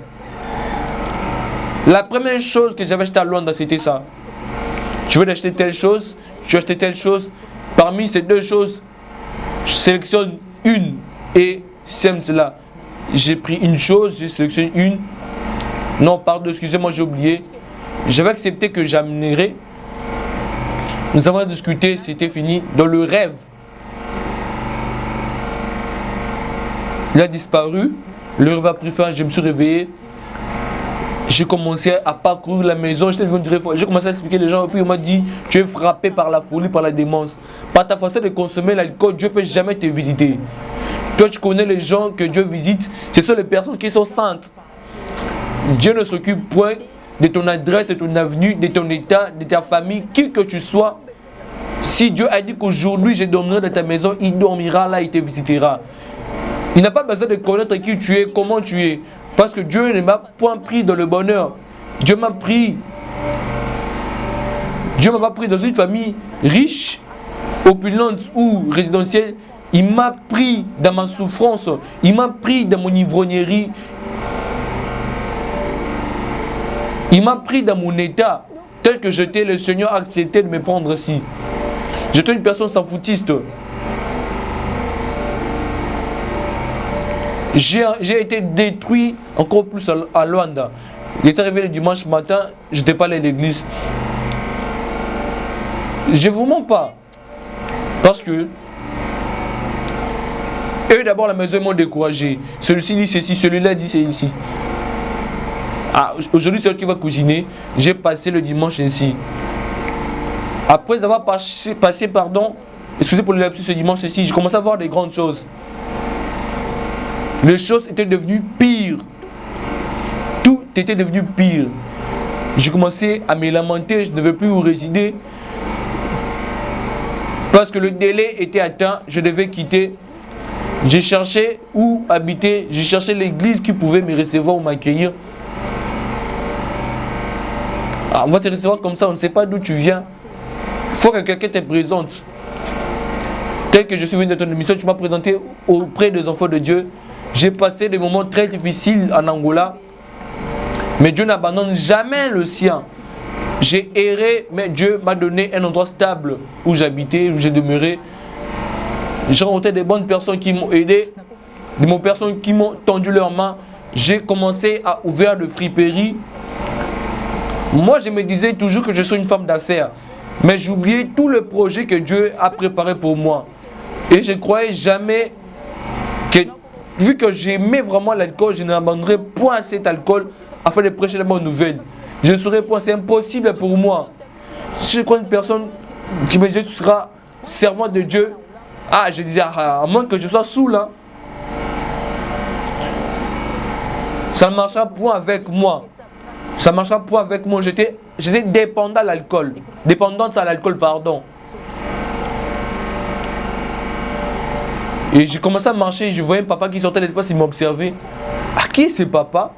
La première chose que j'avais acheté à Luanda, c'était ça. Tu veux acheter telle chose, tu veux acheter telle chose. Parmi ces deux choses, je sélectionne une et sème cela. J'ai pris une chose, j'ai sélectionné une. Non, pardon, excusez-moi, j'ai oublié. J'avais accepté que j'amènerais. Nous avons discuté, c'était fini. Dans le rêve, il a disparu. Le rêve a pris fin, je me suis réveillé. J'ai commencé à parcourir la maison. J'ai commencé à expliquer les gens. Et puis on m'a dit, tu es frappé par la folie, par la démence. Par ta façon de consommer l'alcool, Dieu ne peut jamais te visiter. Toi, tu connais les gens que Dieu visite. Ce sont les personnes qui sont saintes. Dieu ne s'occupe point de ton adresse, de ton avenue, de ton état, de ta famille, qui que tu sois. Si Dieu a dit qu'aujourd'hui je dormirai dans ta maison, il dormira là, il te visitera. Il n'a pas besoin de connaître qui tu es, comment tu es. Parce que Dieu ne m'a point pris dans le bonheur. Dieu m'a pris. Dieu m'a pas pris dans une famille riche, opulente ou résidentielle. Il m'a pris dans ma souffrance. Il m'a pris dans mon ivrognerie. Il m'a pris dans mon état. Tel que j'étais, le Seigneur a accepté de me prendre ici. J'étais une personne sans foutiste. J'ai été détruit encore plus à Luanda. Il était arrivé le dimanche matin, je n'étais pas allé à l'église. Je ne vous mens pas. Parce que eux d'abord la maison m'ont découragé. Celui-ci dit ceci, celui-là dit ceci. Ah, aujourd'hui c'est eux qui va cuisiner. J'ai passé le dimanche ici. Après avoir passé, excusez pour le lapsus ce dimanche ici, j'ai commencé à voir des grandes choses. Les choses étaient devenues pires. Tout était devenu pire. J'ai commencé à me lamenter, je ne veux plus où résider. Parce que le délai était atteint, je devais quitter. J'ai cherché où habiter, j'ai cherché l'église qui pouvait me recevoir ou m'accueillir. Ah, on va te recevoir comme ça, on ne sait pas d'où tu viens. Il faut que quelqu'un te présente. Tel que je suis venu de ton émission, tu m'as présenté auprès des enfants de Dieu. J'ai passé des moments très difficiles en Angola. Mais Dieu n'abandonne jamais le sien. J'ai erré, mais Dieu m'a donné un endroit stable où j'habitais, où j'ai demeuré. J'ai rencontré des bonnes personnes qui m'ont aidé, des bonnes personnes qui m'ont tendu leurs mains. J'ai commencé à ouvrir de friperies. Moi, je me disais toujours que je suis une femme d'affaires. Mais j'oubliais tout le projet que Dieu a préparé pour moi. Et je ne croyais jamais que, vu que j'aimais vraiment l'alcool, je n'abandonnerais point cet alcool afin de prêcher la bonne nouvelle. Je ne saurais point, c'est impossible pour moi. Si je crois une personne qui me dit tu seras servant de Dieu, ah, je disais, à moins que je sois saoul, hein. Ça ne marchera point avec moi. Ça ne marchera point avec moi. J'étais dépendant à l'alcool. Dépendante à l'alcool, pardon. Et j'ai commencé à marcher, je voyais un papa qui sortait de l'espace, il m'observait. À qui c'est papa?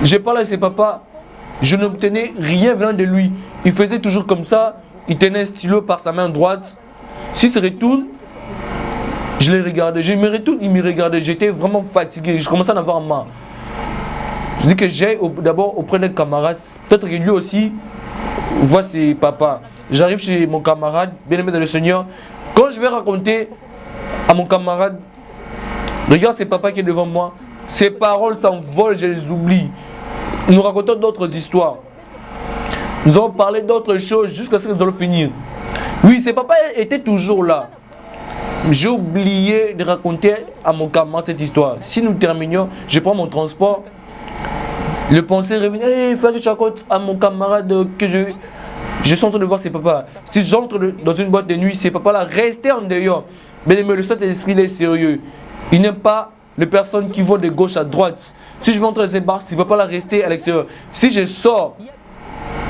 J'ai parlé à ses papas, je n'obtenais rien venant de lui. Il faisait toujours comme ça, il tenait un stylo par sa main droite. S'il se retourne, je les regardais. Je me retourne, il me regardait. J'étais vraiment fatigué, je commençais à en avoir marre. Je dis que j'ai d'abord auprès d'un camarade, peut-être que lui aussi voit ses papas. J'arrive chez mon camarade, bien aimé dans le Seigneur. Quand je vais raconter à mon camarade, regarde ces papas qui est devant moi, ces paroles s'envolent, je les oublie. Nous racontons d'autres histoires. Nous allons parler d'autres choses jusqu'à ce que nous allons finir. Oui, ces papas étaient toujours là. J'ai oublié de raconter à mon camarade cette histoire. Si nous terminions, je prends mon transport. Le pensée revient, il faut que je raconte à mon camarade que je suis en train de voir ses papas. Si j'entre dans une boîte de nuit, ces papas-là, restez en dehors. Mais le Saint-Esprit est sérieux. Il n'aime pas les personnes qui vont de gauche à droite. Si je vais entrer dans ces bars, ces papas-là, restez à l'extérieur. Si je sors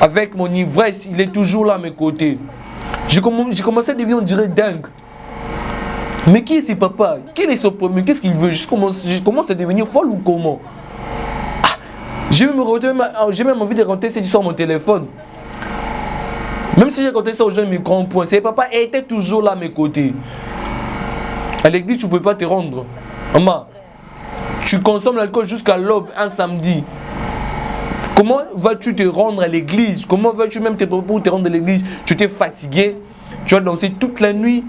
avec mon ivresse, il est toujours là à mes côtés. J'ai commencé à devenir, on dirait, dingue. Mais qui est ce papa? Quel est son problème? Qu'est-ce qu'il veut? Je commence à devenir folle ou comment? J'ai même envie de raconter cette histoire à mon téléphone. Même si j'ai raconté ça aux gens, ils me comprennent point. Ces papas étaient toujours là à mes côtés. À l'église, tu ne peux pas te rendre. Maman, tu consommes l'alcool jusqu'à l'aube, un samedi. Comment vas-tu te rendre à l'église? Comment vas-tu même pour te rendre à l'église? Tu t'es fatigué, tu as dansé toute la nuit,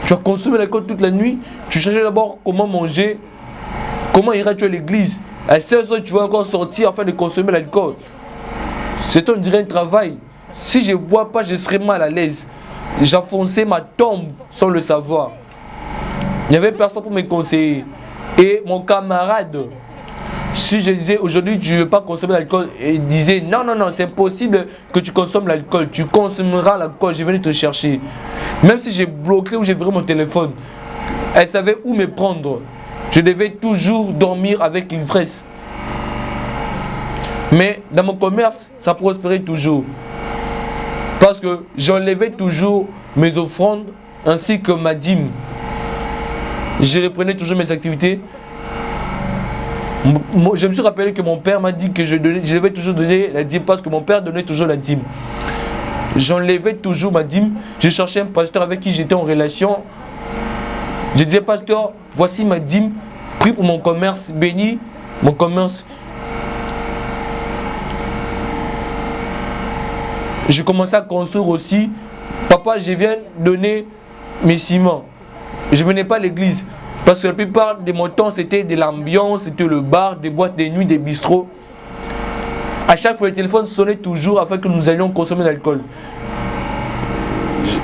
tu as consommé l'alcool toute la nuit, tu cherchais d'abord comment manger, comment iras-tu à l'église? À 16h, tu vas encore sortir afin de consommer l'alcool. C'est on dirait un travail. Si je ne bois pas, je serais mal à l'aise. J'enfonçais ma tombe sans le savoir. Il n'y avait personne pour me conseiller. Et mon camarade, si je disais aujourd'hui tu ne veux pas consommer l'alcool, il disait non, c'est impossible que tu consommes l'alcool. Tu consommeras l'alcool, je vais venir te chercher. Même si j'ai bloqué ou j'ai viré mon téléphone, elle savait où me prendre. Je devais toujours dormir avec l'ivresse. Mais dans mon commerce, ça prospérait toujours. Parce que j'enlevais toujours mes offrandes ainsi que ma dîme. Je reprenais toujours mes activités. Je me suis rappelé que mon père m'a dit que je devais toujours donner la dîme parce que mon père donnait toujours la dîme. J'enlevais toujours ma dîme. Je cherchais un pasteur avec qui j'étais en relation. Je disais, pasteur, voici ma dîme. Prie pour mon commerce, béni mon commerce. Je commençais à construire aussi. Papa, je viens donner mes ciments. Je ne venais pas à l'église. Parce que la plupart de mon temps, c'était de l'ambiance, c'était le bar, des boîtes de nuit, des bistrots. À chaque fois, le téléphone sonnait toujours afin que nous allions consommer de l'alcool.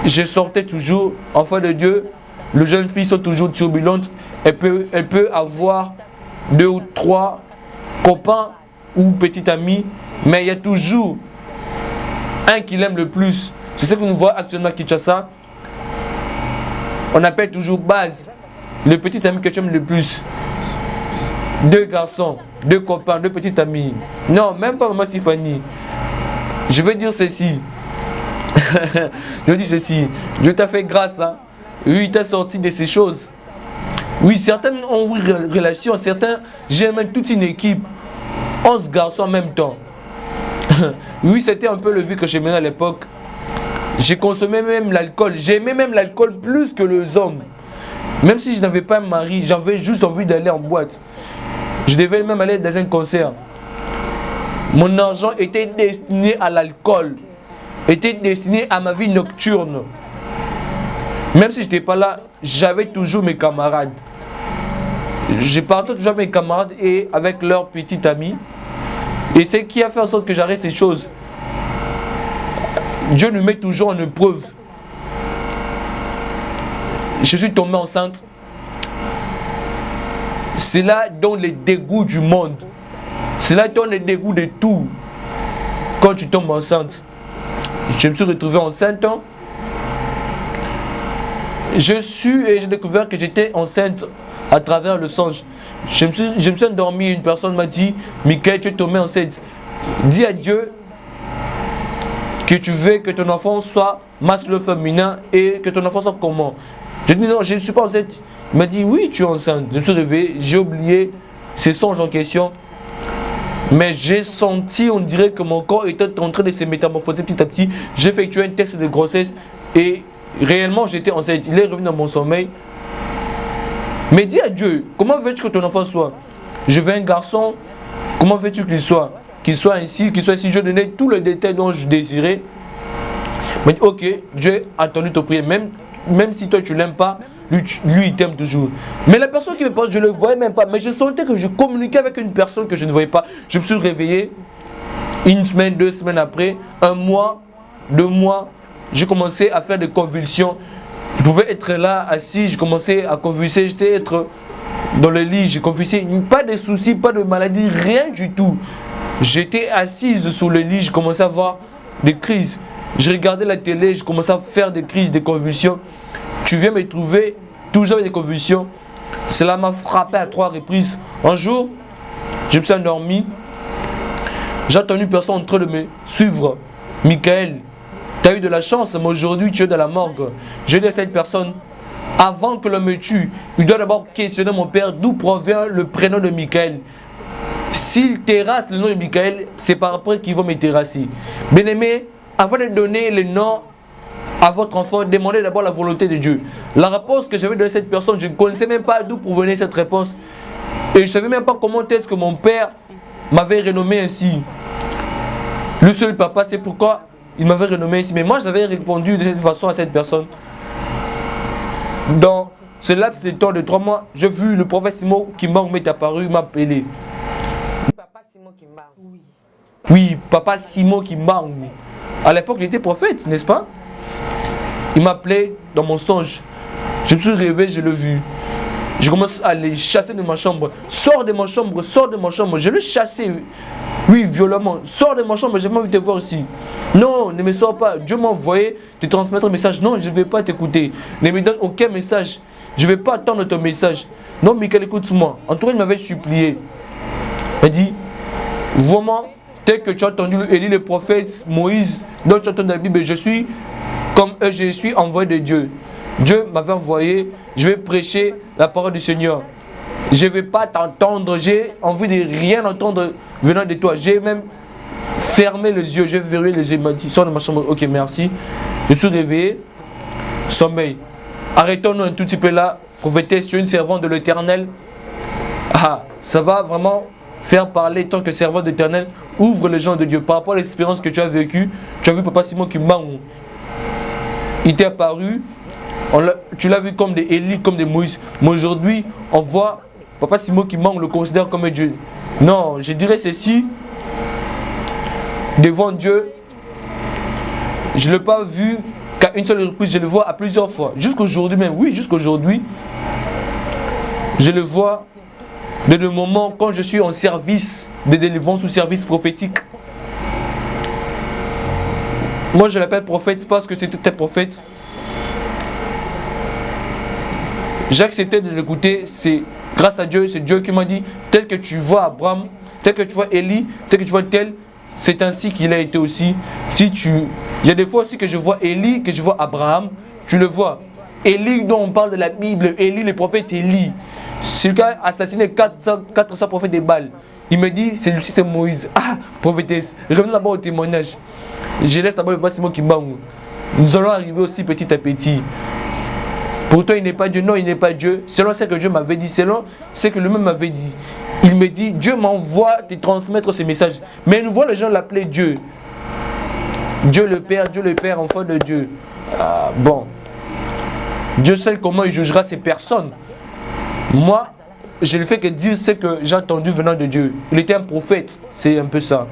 Je sortais toujours, enfant de Dieu. Les jeunes filles sont toujours turbulentes. Elle peut avoir 2 ou 3 copains ou petits amis. Mais il y a toujours un qui l'aime le plus. C'est ce que nous voyons actuellement à Kinshasa. On appelle toujours base. Le petit ami que tu aimes le plus. 2 garçons, 2 copains, 2 petits amis. Non, même pas maman Tiffany. Je vais dire ceci. Je dis ceci. Dieu t'a fait grâce. Hein? Oui, il t'a sorti de ces choses. Oui, certains ont une relation. Certains, j'ai même toute une équipe. 11 garçons en même temps. Oui, c'était un peu le vie que j'ai mené à l'époque. J'ai consommé même l'alcool. J'aimais même l'alcool plus que les hommes. Même si je n'avais pas un mari, j'avais juste envie d'aller en boîte. Je devais même aller dans un concert. Mon argent était destiné à l'alcool. Était destiné à ma vie nocturne. Même si je n'étais pas là, j'avais toujours mes camarades. Je partais toujours avec mes camarades et avec leurs petits amis. Et c'est ce qui a fait en sorte que j'arrête ces choses. Dieu nous met toujours en épreuve. Je suis tombé enceinte. C'est là dans les dégoûts du monde. C'est là dans les dégoûts de tout. Quand tu tombes enceinte. Je me suis retrouvé enceinte. J'ai découvert que j'étais enceinte à travers le songe. Je me suis endormi, une personne m'a dit, Michael, tu es tombé enceinte. Dis à Dieu que tu veux que ton enfant soit masculin féminin et que ton enfant soit comment. Je dis non, je ne suis pas enceinte. Il m'a dit oui, tu es enceinte. Je me suis réveillé, j'ai oublié ces songes en question. Mais j'ai senti, on dirait que mon corps était en train de se métamorphoser petit à petit. J'ai effectué un test de grossesse et réellement j'étais enceinte. Il est revenu dans mon sommeil. Mais dis à Dieu, comment veux-tu que ton enfant soit? Je veux un garçon, comment veux-tu qu'il soit? Qu'il soit ainsi, qu'il soit ainsi. Je donnais tous les détails dont je désirais. Mais ok, Dieu a entendu te prier. Même si toi tu l'aimes pas, lui il t'aime toujours. Mais la personne qui me parle, je ne le voyais même pas. Mais je sentais que je communiquais avec une personne que je ne voyais pas. Je me suis réveillé 1 semaine, 2 semaines après, 1 mois, 2 mois. J'ai commencé à faire des convulsions. Je pouvais être là, assis, je commençais à convulser, j'étais être dans le lit, j'ai convulsé. Pas de soucis, pas de maladie, rien du tout. J'étais assise sur le lit, je commençais à avoir des crises. Je regardais la télé, je commençais à faire des crises, des convulsions. Tu viens me trouver, toujours avec des convulsions. Cela m'a frappé à 3 reprises. Un jour, je me suis endormi. J'ai entendu une personne en train de me suivre. Michael, tu as eu de la chance, mais aujourd'hui tu es dans la morgue. Je dis à cette personne, avant que l'on me tue, il doit d'abord questionner mon père d'où provient le prénom de Michael. S'il terrasse le nom de Michael, c'est par après qu'ils vont me terrasser. Bien-aimé, avant de donner le nom à votre enfant, demandez d'abord la volonté de Dieu. La réponse que j'avais donnée à cette personne, je ne connaissais même pas d'où provenait cette réponse. Et je ne savais même pas comment est-ce que mon père m'avait renommé ainsi. Le seul papa, c'est pourquoi il m'avait renommé ici. Mais moi, j'avais répondu de cette façon à cette personne. Dans ce laps de temps de 3 mois, j'ai vu le prophète Simon Kimbangu m'est apparu, il m'a appelé. Papa Simon Kimbangu. Oui, papa Simon Kimbangu. À l'époque, il était prophète, n'est-ce pas? Il m'appelait dans mon songe. Je me suis réveillé, je l'ai vu. Je commence à les chasser de ma chambre. Sors de ma chambre, sors de ma chambre. Je le chassais, oui, violemment. Sors de ma chambre, j'ai pas envie de te voir ici. Non, ne me sors pas. Dieu m'a envoyé te transmettre un message. Non, je ne vais pas t'écouter. Ne me donne aucun message. Je ne vais pas attendre ton message. Non, Michael, écoute-moi. En tout cas, il m'avait supplié. Il dit, vraiment, tel que tu as entendu Élie le prophète, Moïse, donc tu as entendu dans la Bible, je suis comme eux, je suis envoyé de Dieu. Dieu m'avait envoyé, je vais prêcher la parole du Seigneur. Je ne vais pas t'entendre, j'ai envie de rien entendre venant de toi. J'ai même fermé les yeux, j'ai verrouillé les yeux, il m'a dit, sors de ma chambre, ok, merci. Je suis réveillé, sommeil. Arrêtons-nous un tout petit peu là, prophétesse, tu es une servante de l'Éternel. Ah, ça va vraiment faire parler tant que servante de l'Éternel. Ouvre les gens de Dieu. Par rapport à l'expérience que tu as vécue, tu as vu papa Simon Kimbangu. Il t'est apparu, tu l'as vu comme des Élie, comme des Moïse. Mais aujourd'hui, on voit papa Simon Kimbangu, on le considère comme un Dieu. Non, je dirais ceci. Devant Dieu, je ne l'ai pas vu qu'à une seule reprise, je le vois à plusieurs fois. Jusqu'aujourd'hui même, oui, jusqu'aujourd'hui, je le vois de le moment quand je suis en service de délivrance ou service prophétique. Moi, je l'appelle prophète parce que c'était un prophète. J'ai accepté de l'écouter, c'est grâce à Dieu, c'est Dieu qui m'a dit, tel que tu vois Abraham, tel que tu vois Élie, tel que tu vois tel, c'est ainsi qu'il a été aussi. Il y a des fois aussi que je vois Élie, que je vois Abraham, tu le vois. Élie dont on parle de la Bible, Élie, le prophète Élie. Celui qui a assassiné 400 prophètes des Baals. Il me dit, celui-ci c'est Moïse. Ah, prophétesse, revenons d'abord au témoignage. Je laisse d'abord le papa Simon Kimbangu. Nous allons arriver aussi petit à petit. Pourtant, il n'est pas Dieu. Non, il n'est pas Dieu. Selon ce que Dieu m'avait dit, selon ce que lui-même m'avait dit. Il me dit, Dieu m'envoie te transmettre ce message. Mais nous voyons les gens l'appeler Dieu. Dieu le Père, enfant de Dieu. Ah, bon. Dieu sait comment il jugera ces personnes. Moi, je ne fais que dire ce que j'ai entendu venant de Dieu. Il était un prophète. C'est un peu ça.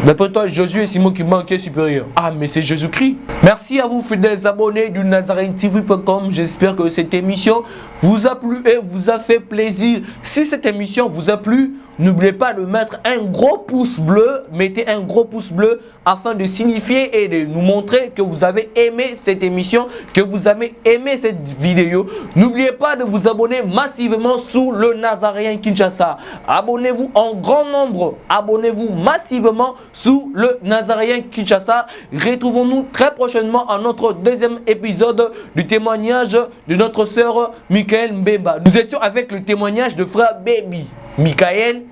D'après toi, Josué et Simon Kimbangu qui est supérieur. Ah, mais c'est Jésus-Christ. Merci à vous, fidèles abonnés du NazarèneTV.com. J'espère que cette émission vous a plu et vous a fait plaisir. Si cette émission vous a plu, n'oubliez pas de mettre un gros pouce bleu. Mettez un gros pouce bleu afin de signifier et de nous montrer que vous avez aimé cette émission, que vous avez aimé cette vidéo. N'oubliez pas de vous abonner massivement sous le Nazaréen Kinshasa. Abonnez-vous en grand nombre. Abonnez-vous massivement sous le Nazaréen Kinshasa. Retrouvons-nous très prochainement à notre deuxième épisode du témoignage de notre sœur Michael Mbemba. Nous étions avec le témoignage de frère Baby Michael,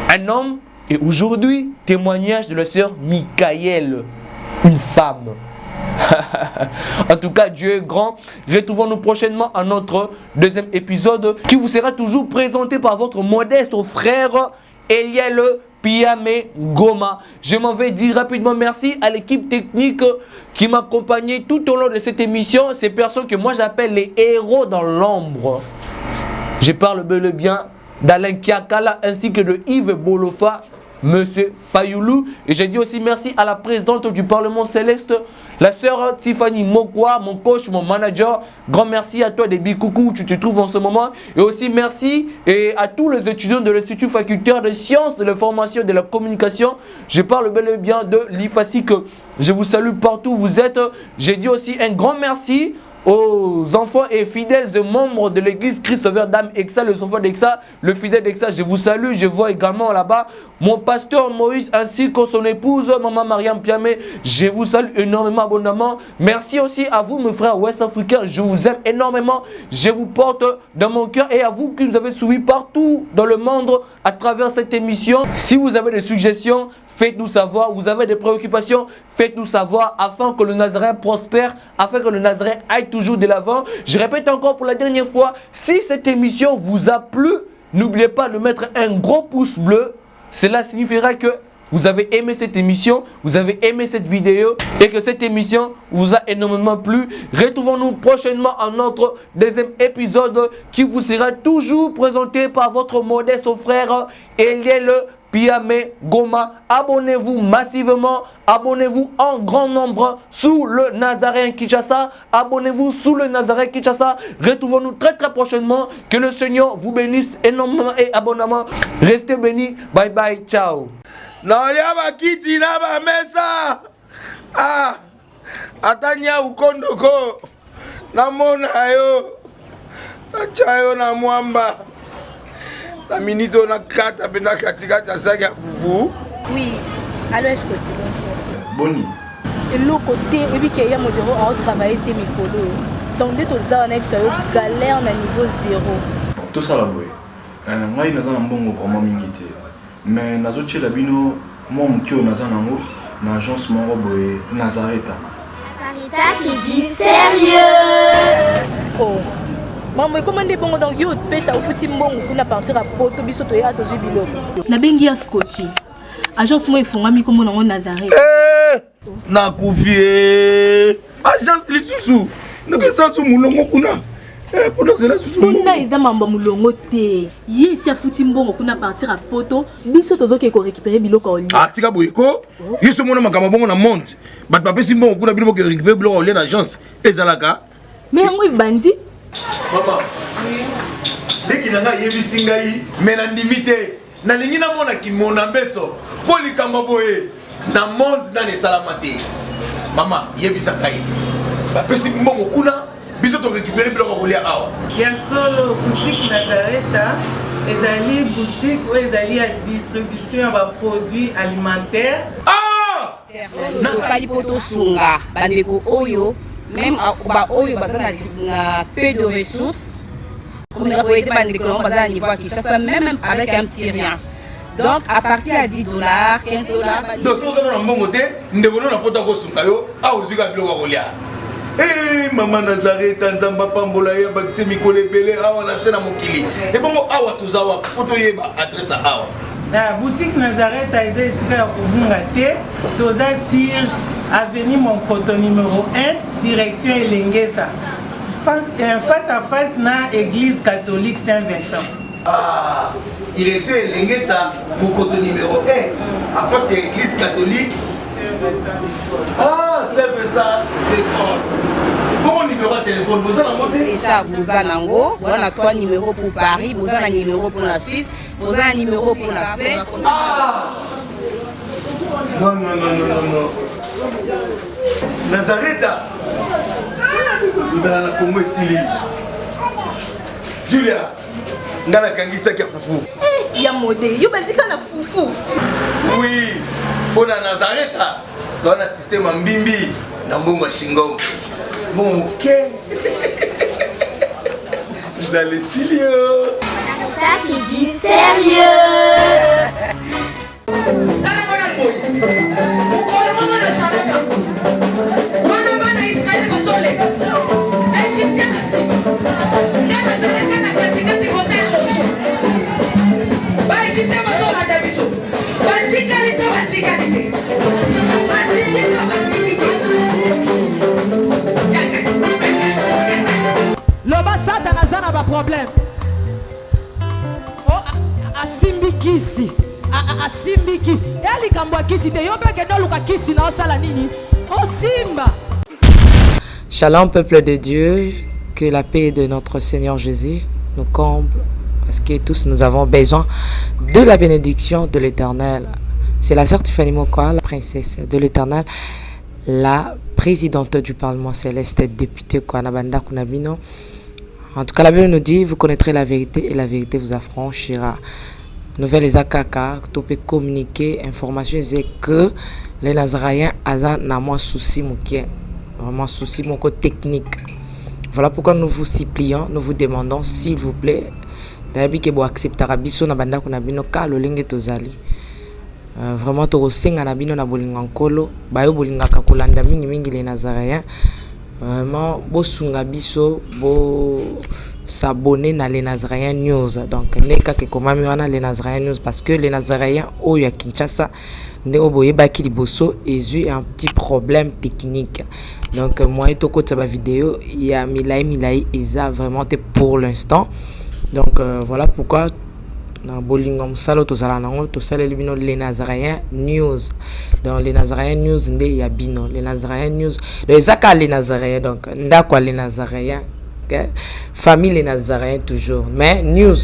un homme, et aujourd'hui, témoignage de la sœur Michael, une femme. En tout cas, Dieu est grand. Retrouvons-nous prochainement à notre deuxième épisode qui vous sera toujours présenté par votre modeste frère Eliel Piame Goma. Je m'en vais dire rapidement merci à l'équipe technique qui m'a accompagné tout au long de cette émission. Ces personnes que moi j'appelle les héros dans l'ombre. Je parle bel et bien d'Alain Kiakala ainsi que de Yves Bolofa, Monsieur Fayoulou. Et j'ai dit aussi merci à la présidente du Parlement Céleste, la sœur Tiffany Mokwa, mon coach, mon manager. Grand merci à toi, Déby Coucou, où tu te trouves en ce moment. Et aussi merci à tous les étudiants de l'Institut facultaire de sciences, de l'information et de la communication. Je parle bel et bien de l'IFASIC. Je vous salue partout où vous êtes. J'ai dit aussi un grand merci aux enfants et fidèles membres de l'église Christ Sauveur d'âme Exa, le enfant d'Exa, le fidèle d'Exa. Je vous salue. Je vois également là-bas mon pasteur Moïse ainsi que son épouse maman Mariam Piamé. Je vous salue énormément abondamment. Merci aussi à vous mes frères ouest africains. Je vous aime énormément. Je vous porte dans mon cœur et à vous qui nous avez suivis partout dans le monde à travers cette émission. Si vous avez des suggestions, faites-nous savoir. Vous avez des préoccupations, faites-nous savoir afin que le Nazaréen prospère, afin que le Nazaréen aille toujours de l'avant. Je répète encore pour la dernière fois, si cette émission vous a plu, n'oubliez pas de mettre un gros pouce bleu. Cela signifiera que vous avez aimé cette émission, vous avez aimé cette vidéo et que cette émission vous a énormément plu. Retrouvons-nous prochainement à notre deuxième épisode qui vous sera toujours présenté par votre modeste frère Eliel Piamé Goma. Abonnez-vous massivement, abonnez-vous en grand nombre sous le Nazaréen Kinshasa. Abonnez-vous sous le Nazaréen Kinshasa. Retrouvons-nous très prochainement. Que le Seigneur vous bénisse énormément et abondamment. Restez bénis. Bye bye. Ciao. Naolia bakiti na ba mesa. Ah. Atanya ukondoko. Namona yo. Nachayo na mwamba. La minute on a 4 à katikata saga fufu. Oui, allô Escoti, bonjour. Boni. Et l'autre côté, et puis qu'il y a mon bureau à travailler tes micros. Donc dès que tu as un galère à niveau 0. Tout ça là, boy. Moi, il y a un bon vraiment mingité. Mais dans autres chez la bino, moi, mon tio n'a pas agence mon boy Nazareta. Sarita qui dit sérieux. Oh. Maman, comment est bon donc yo pe ça au fouti mbongo kuna partir à poto biso to ya to jibilo. Na bengi ya Scotty. Agence moi ifonga mi komo na Nazareth. Na kufie. Agence lisusu. Ndeke sansu mulongo kuna. Pour cela susu. Kuna iza mamba mulongo te. Ye si afuti mbongo kuna partir à poto biso tozo ke ko récupérer biloko oli. Ah tika boyeko. Yiso mona makama bongo na monte. Bat papa si mbongo kuna biloko ke récupérer biloko oli na agence. Ezalaka. Mais yango ibandi. Maman, leki nanga yebisi ngai mena ndimite na lingi na mona kimona mbeso poli kamba boye na monde na ne salamate. Mama yebisa ngai ba pesi mbongo kuna biso to récupérer biloko kolia awa ya solo boutique Nazareta ezali boutique ou ezali à distribution ya ba produits alimentaires. Ah na sali poto sunga bandeko oyo même ba oyo bazana na peu de ressources comme on a été bandeko bazana niveau à Kinshasa même avec un petit rien. Donc à partir à $10, $15 donc ça na mbongo te ndeko na pota ko sunga yo a uzika biloko kolia. Eh maman Nazareta nzamba pambola ya bakise mikole belé awa na sena mokili et bongo awa tuzawa poto yeba adresse awa La boutique Nazareta est ici à Kubungate, Toza Sir, avenue Monkoto numéro 1, direction Elengesa. Face à face na église catholique Saint-Vincent. Ah, direction Elengesa, Monkoto numéro 1, à face à l'église catholique Saint-Vincent. Ah, Saint-Vincent d'école. Bon numéro de téléphone, vous allez monter déjà vous en ango, on a 3 numéros pour Paris, vous avez un numéro pour la Suisse, vous avez un numéro pour la Suède. Ah non. Nazareta. Vous allez la Congo Sili. Julia, ngana kangisa kia fufu. Ya modé, yo bandika na fufu. Oui, pour la Nazareta, dans un système en bimbi, dans Bongo Shingo. Bon, ok. Vous allez Silio. Sarita qui dit sérieux. Loba Satan azana ba problème. Oh asimbi kisi. Asimbi kisi. Yali kambwa kisi te yobe ke doluka kisi na osala nini? Oh simba. Shalom peuple de Dieu, que la paix de notre Seigneur Jésus nous comble parce que tous nous avons besoin de la bénédiction de l'Éternel. C'est la sœur Tiffany Mokoa, la princesse de l'Éternel, la présidente du Parlement céleste, députée Kwanabanda Kunabino. En tout cas, la Bible nous dit, vous connaîtrez la vérité et la vérité vous affranchira. Nouvelle Zakaka, tu peux communiquer, information, c'est que les Nazaréens ont un souci, vraiment souci technique. Voilà pourquoi nous vous supplions, nous vous demandons, s'il vous plaît, d'habitude que vous acceptez Rabiso na banda kunabino ka lolenge tozali. Vraiment tokosenga na bino na bolinga nkolo bayo bolinga ka kolanda mingi les Nazaréens. Vraiment bosunga biso bo s'abonner na les Nazaréens News. Donc neka ke komami wana les Nazaréens News parce que les Nazaréens oyo ya Kinshasa ne oboye baki liboso ezu un petit problème technique. Donc moi to ko tsaba vidéo il y a milai eza vraiment pour l'instant. Donc voilà pourquoi na bolingo msalo to sala nango to sala libino les Nazaréens News. Donc les Nazaréens News nde ya bino les Nazaréens News les zaka les Nazaréens donc ndakwa les Nazaréens famille les Nazaréens toujours mais news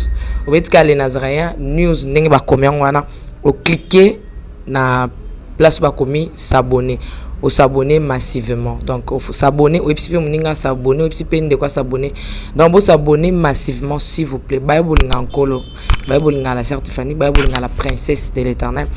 au betika les Nazaréens news ndenge ba komia wana o cliquer na place ba komi s'abonner au s'abonner massivement donc il faut s'abonner au epipe moninga s'abonner au epipe de quoi s'abonner donc vous s'abonner massivement s'il vous plaît bible ngakolo bible ngala certifié bible ngala princesse de l'Éternel.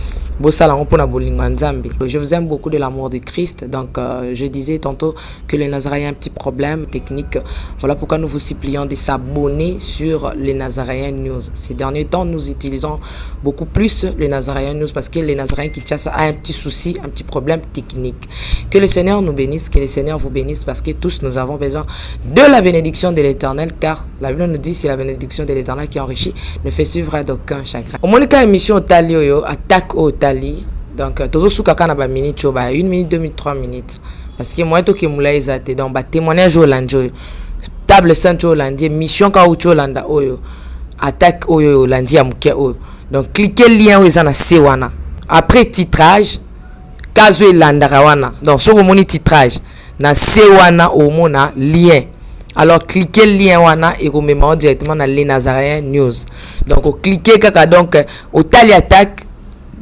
Je vous aime beaucoup de l'amour de Christ. Donc, je disais tantôt que les Nazaréens ont un petit problème technique. Voilà pourquoi nous vous supplions de s'abonner sur les Nazaréens News. Ces derniers temps, nous utilisons beaucoup plus les Nazaréens News parce que les Nazaréens Kinshasa a un petit souci, un petit problème technique. Que le Seigneur nous bénisse, que le Seigneur vous bénisse parce que tous nous avons besoin de la bénédiction de l'Éternel car la Bible nous dit c'est la bénédiction de l'Éternel qui enrichit ne fait suivre d'aucun chagrin. Au moins, quand émission au Talio, attaque au donc toujours sous kaka na ba minute ba 1 minute 2 minutes 3 minutes parce que moi to ke mula ezate donc ba témoignage Hollande table sainte Hollande mission ka ucho Hollande oyo attaque oyo Hollande ya muke oyo donc cliquez lien oyo na se wana après titrage kazo elandaka wana donc sur moni titrage na se wana o mona lien alors cliquez lien wana et vous mettez directement dans les Nazaréens News donc cliquez kaka donc au tali attaque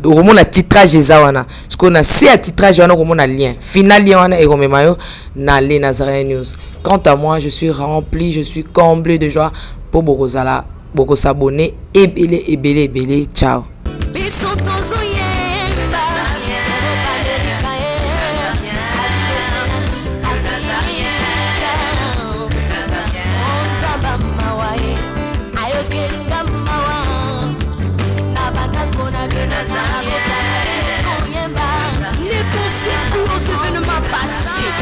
au moment titrage ezawana ce qu'on a c'est à titrage wana au moment lien final lien wana et komemayo na les Nazaréens News. Quant à moi je suis rempli, je suis comblé de joie pour beaucoup s'abonner et belé ciao. Biso tozoye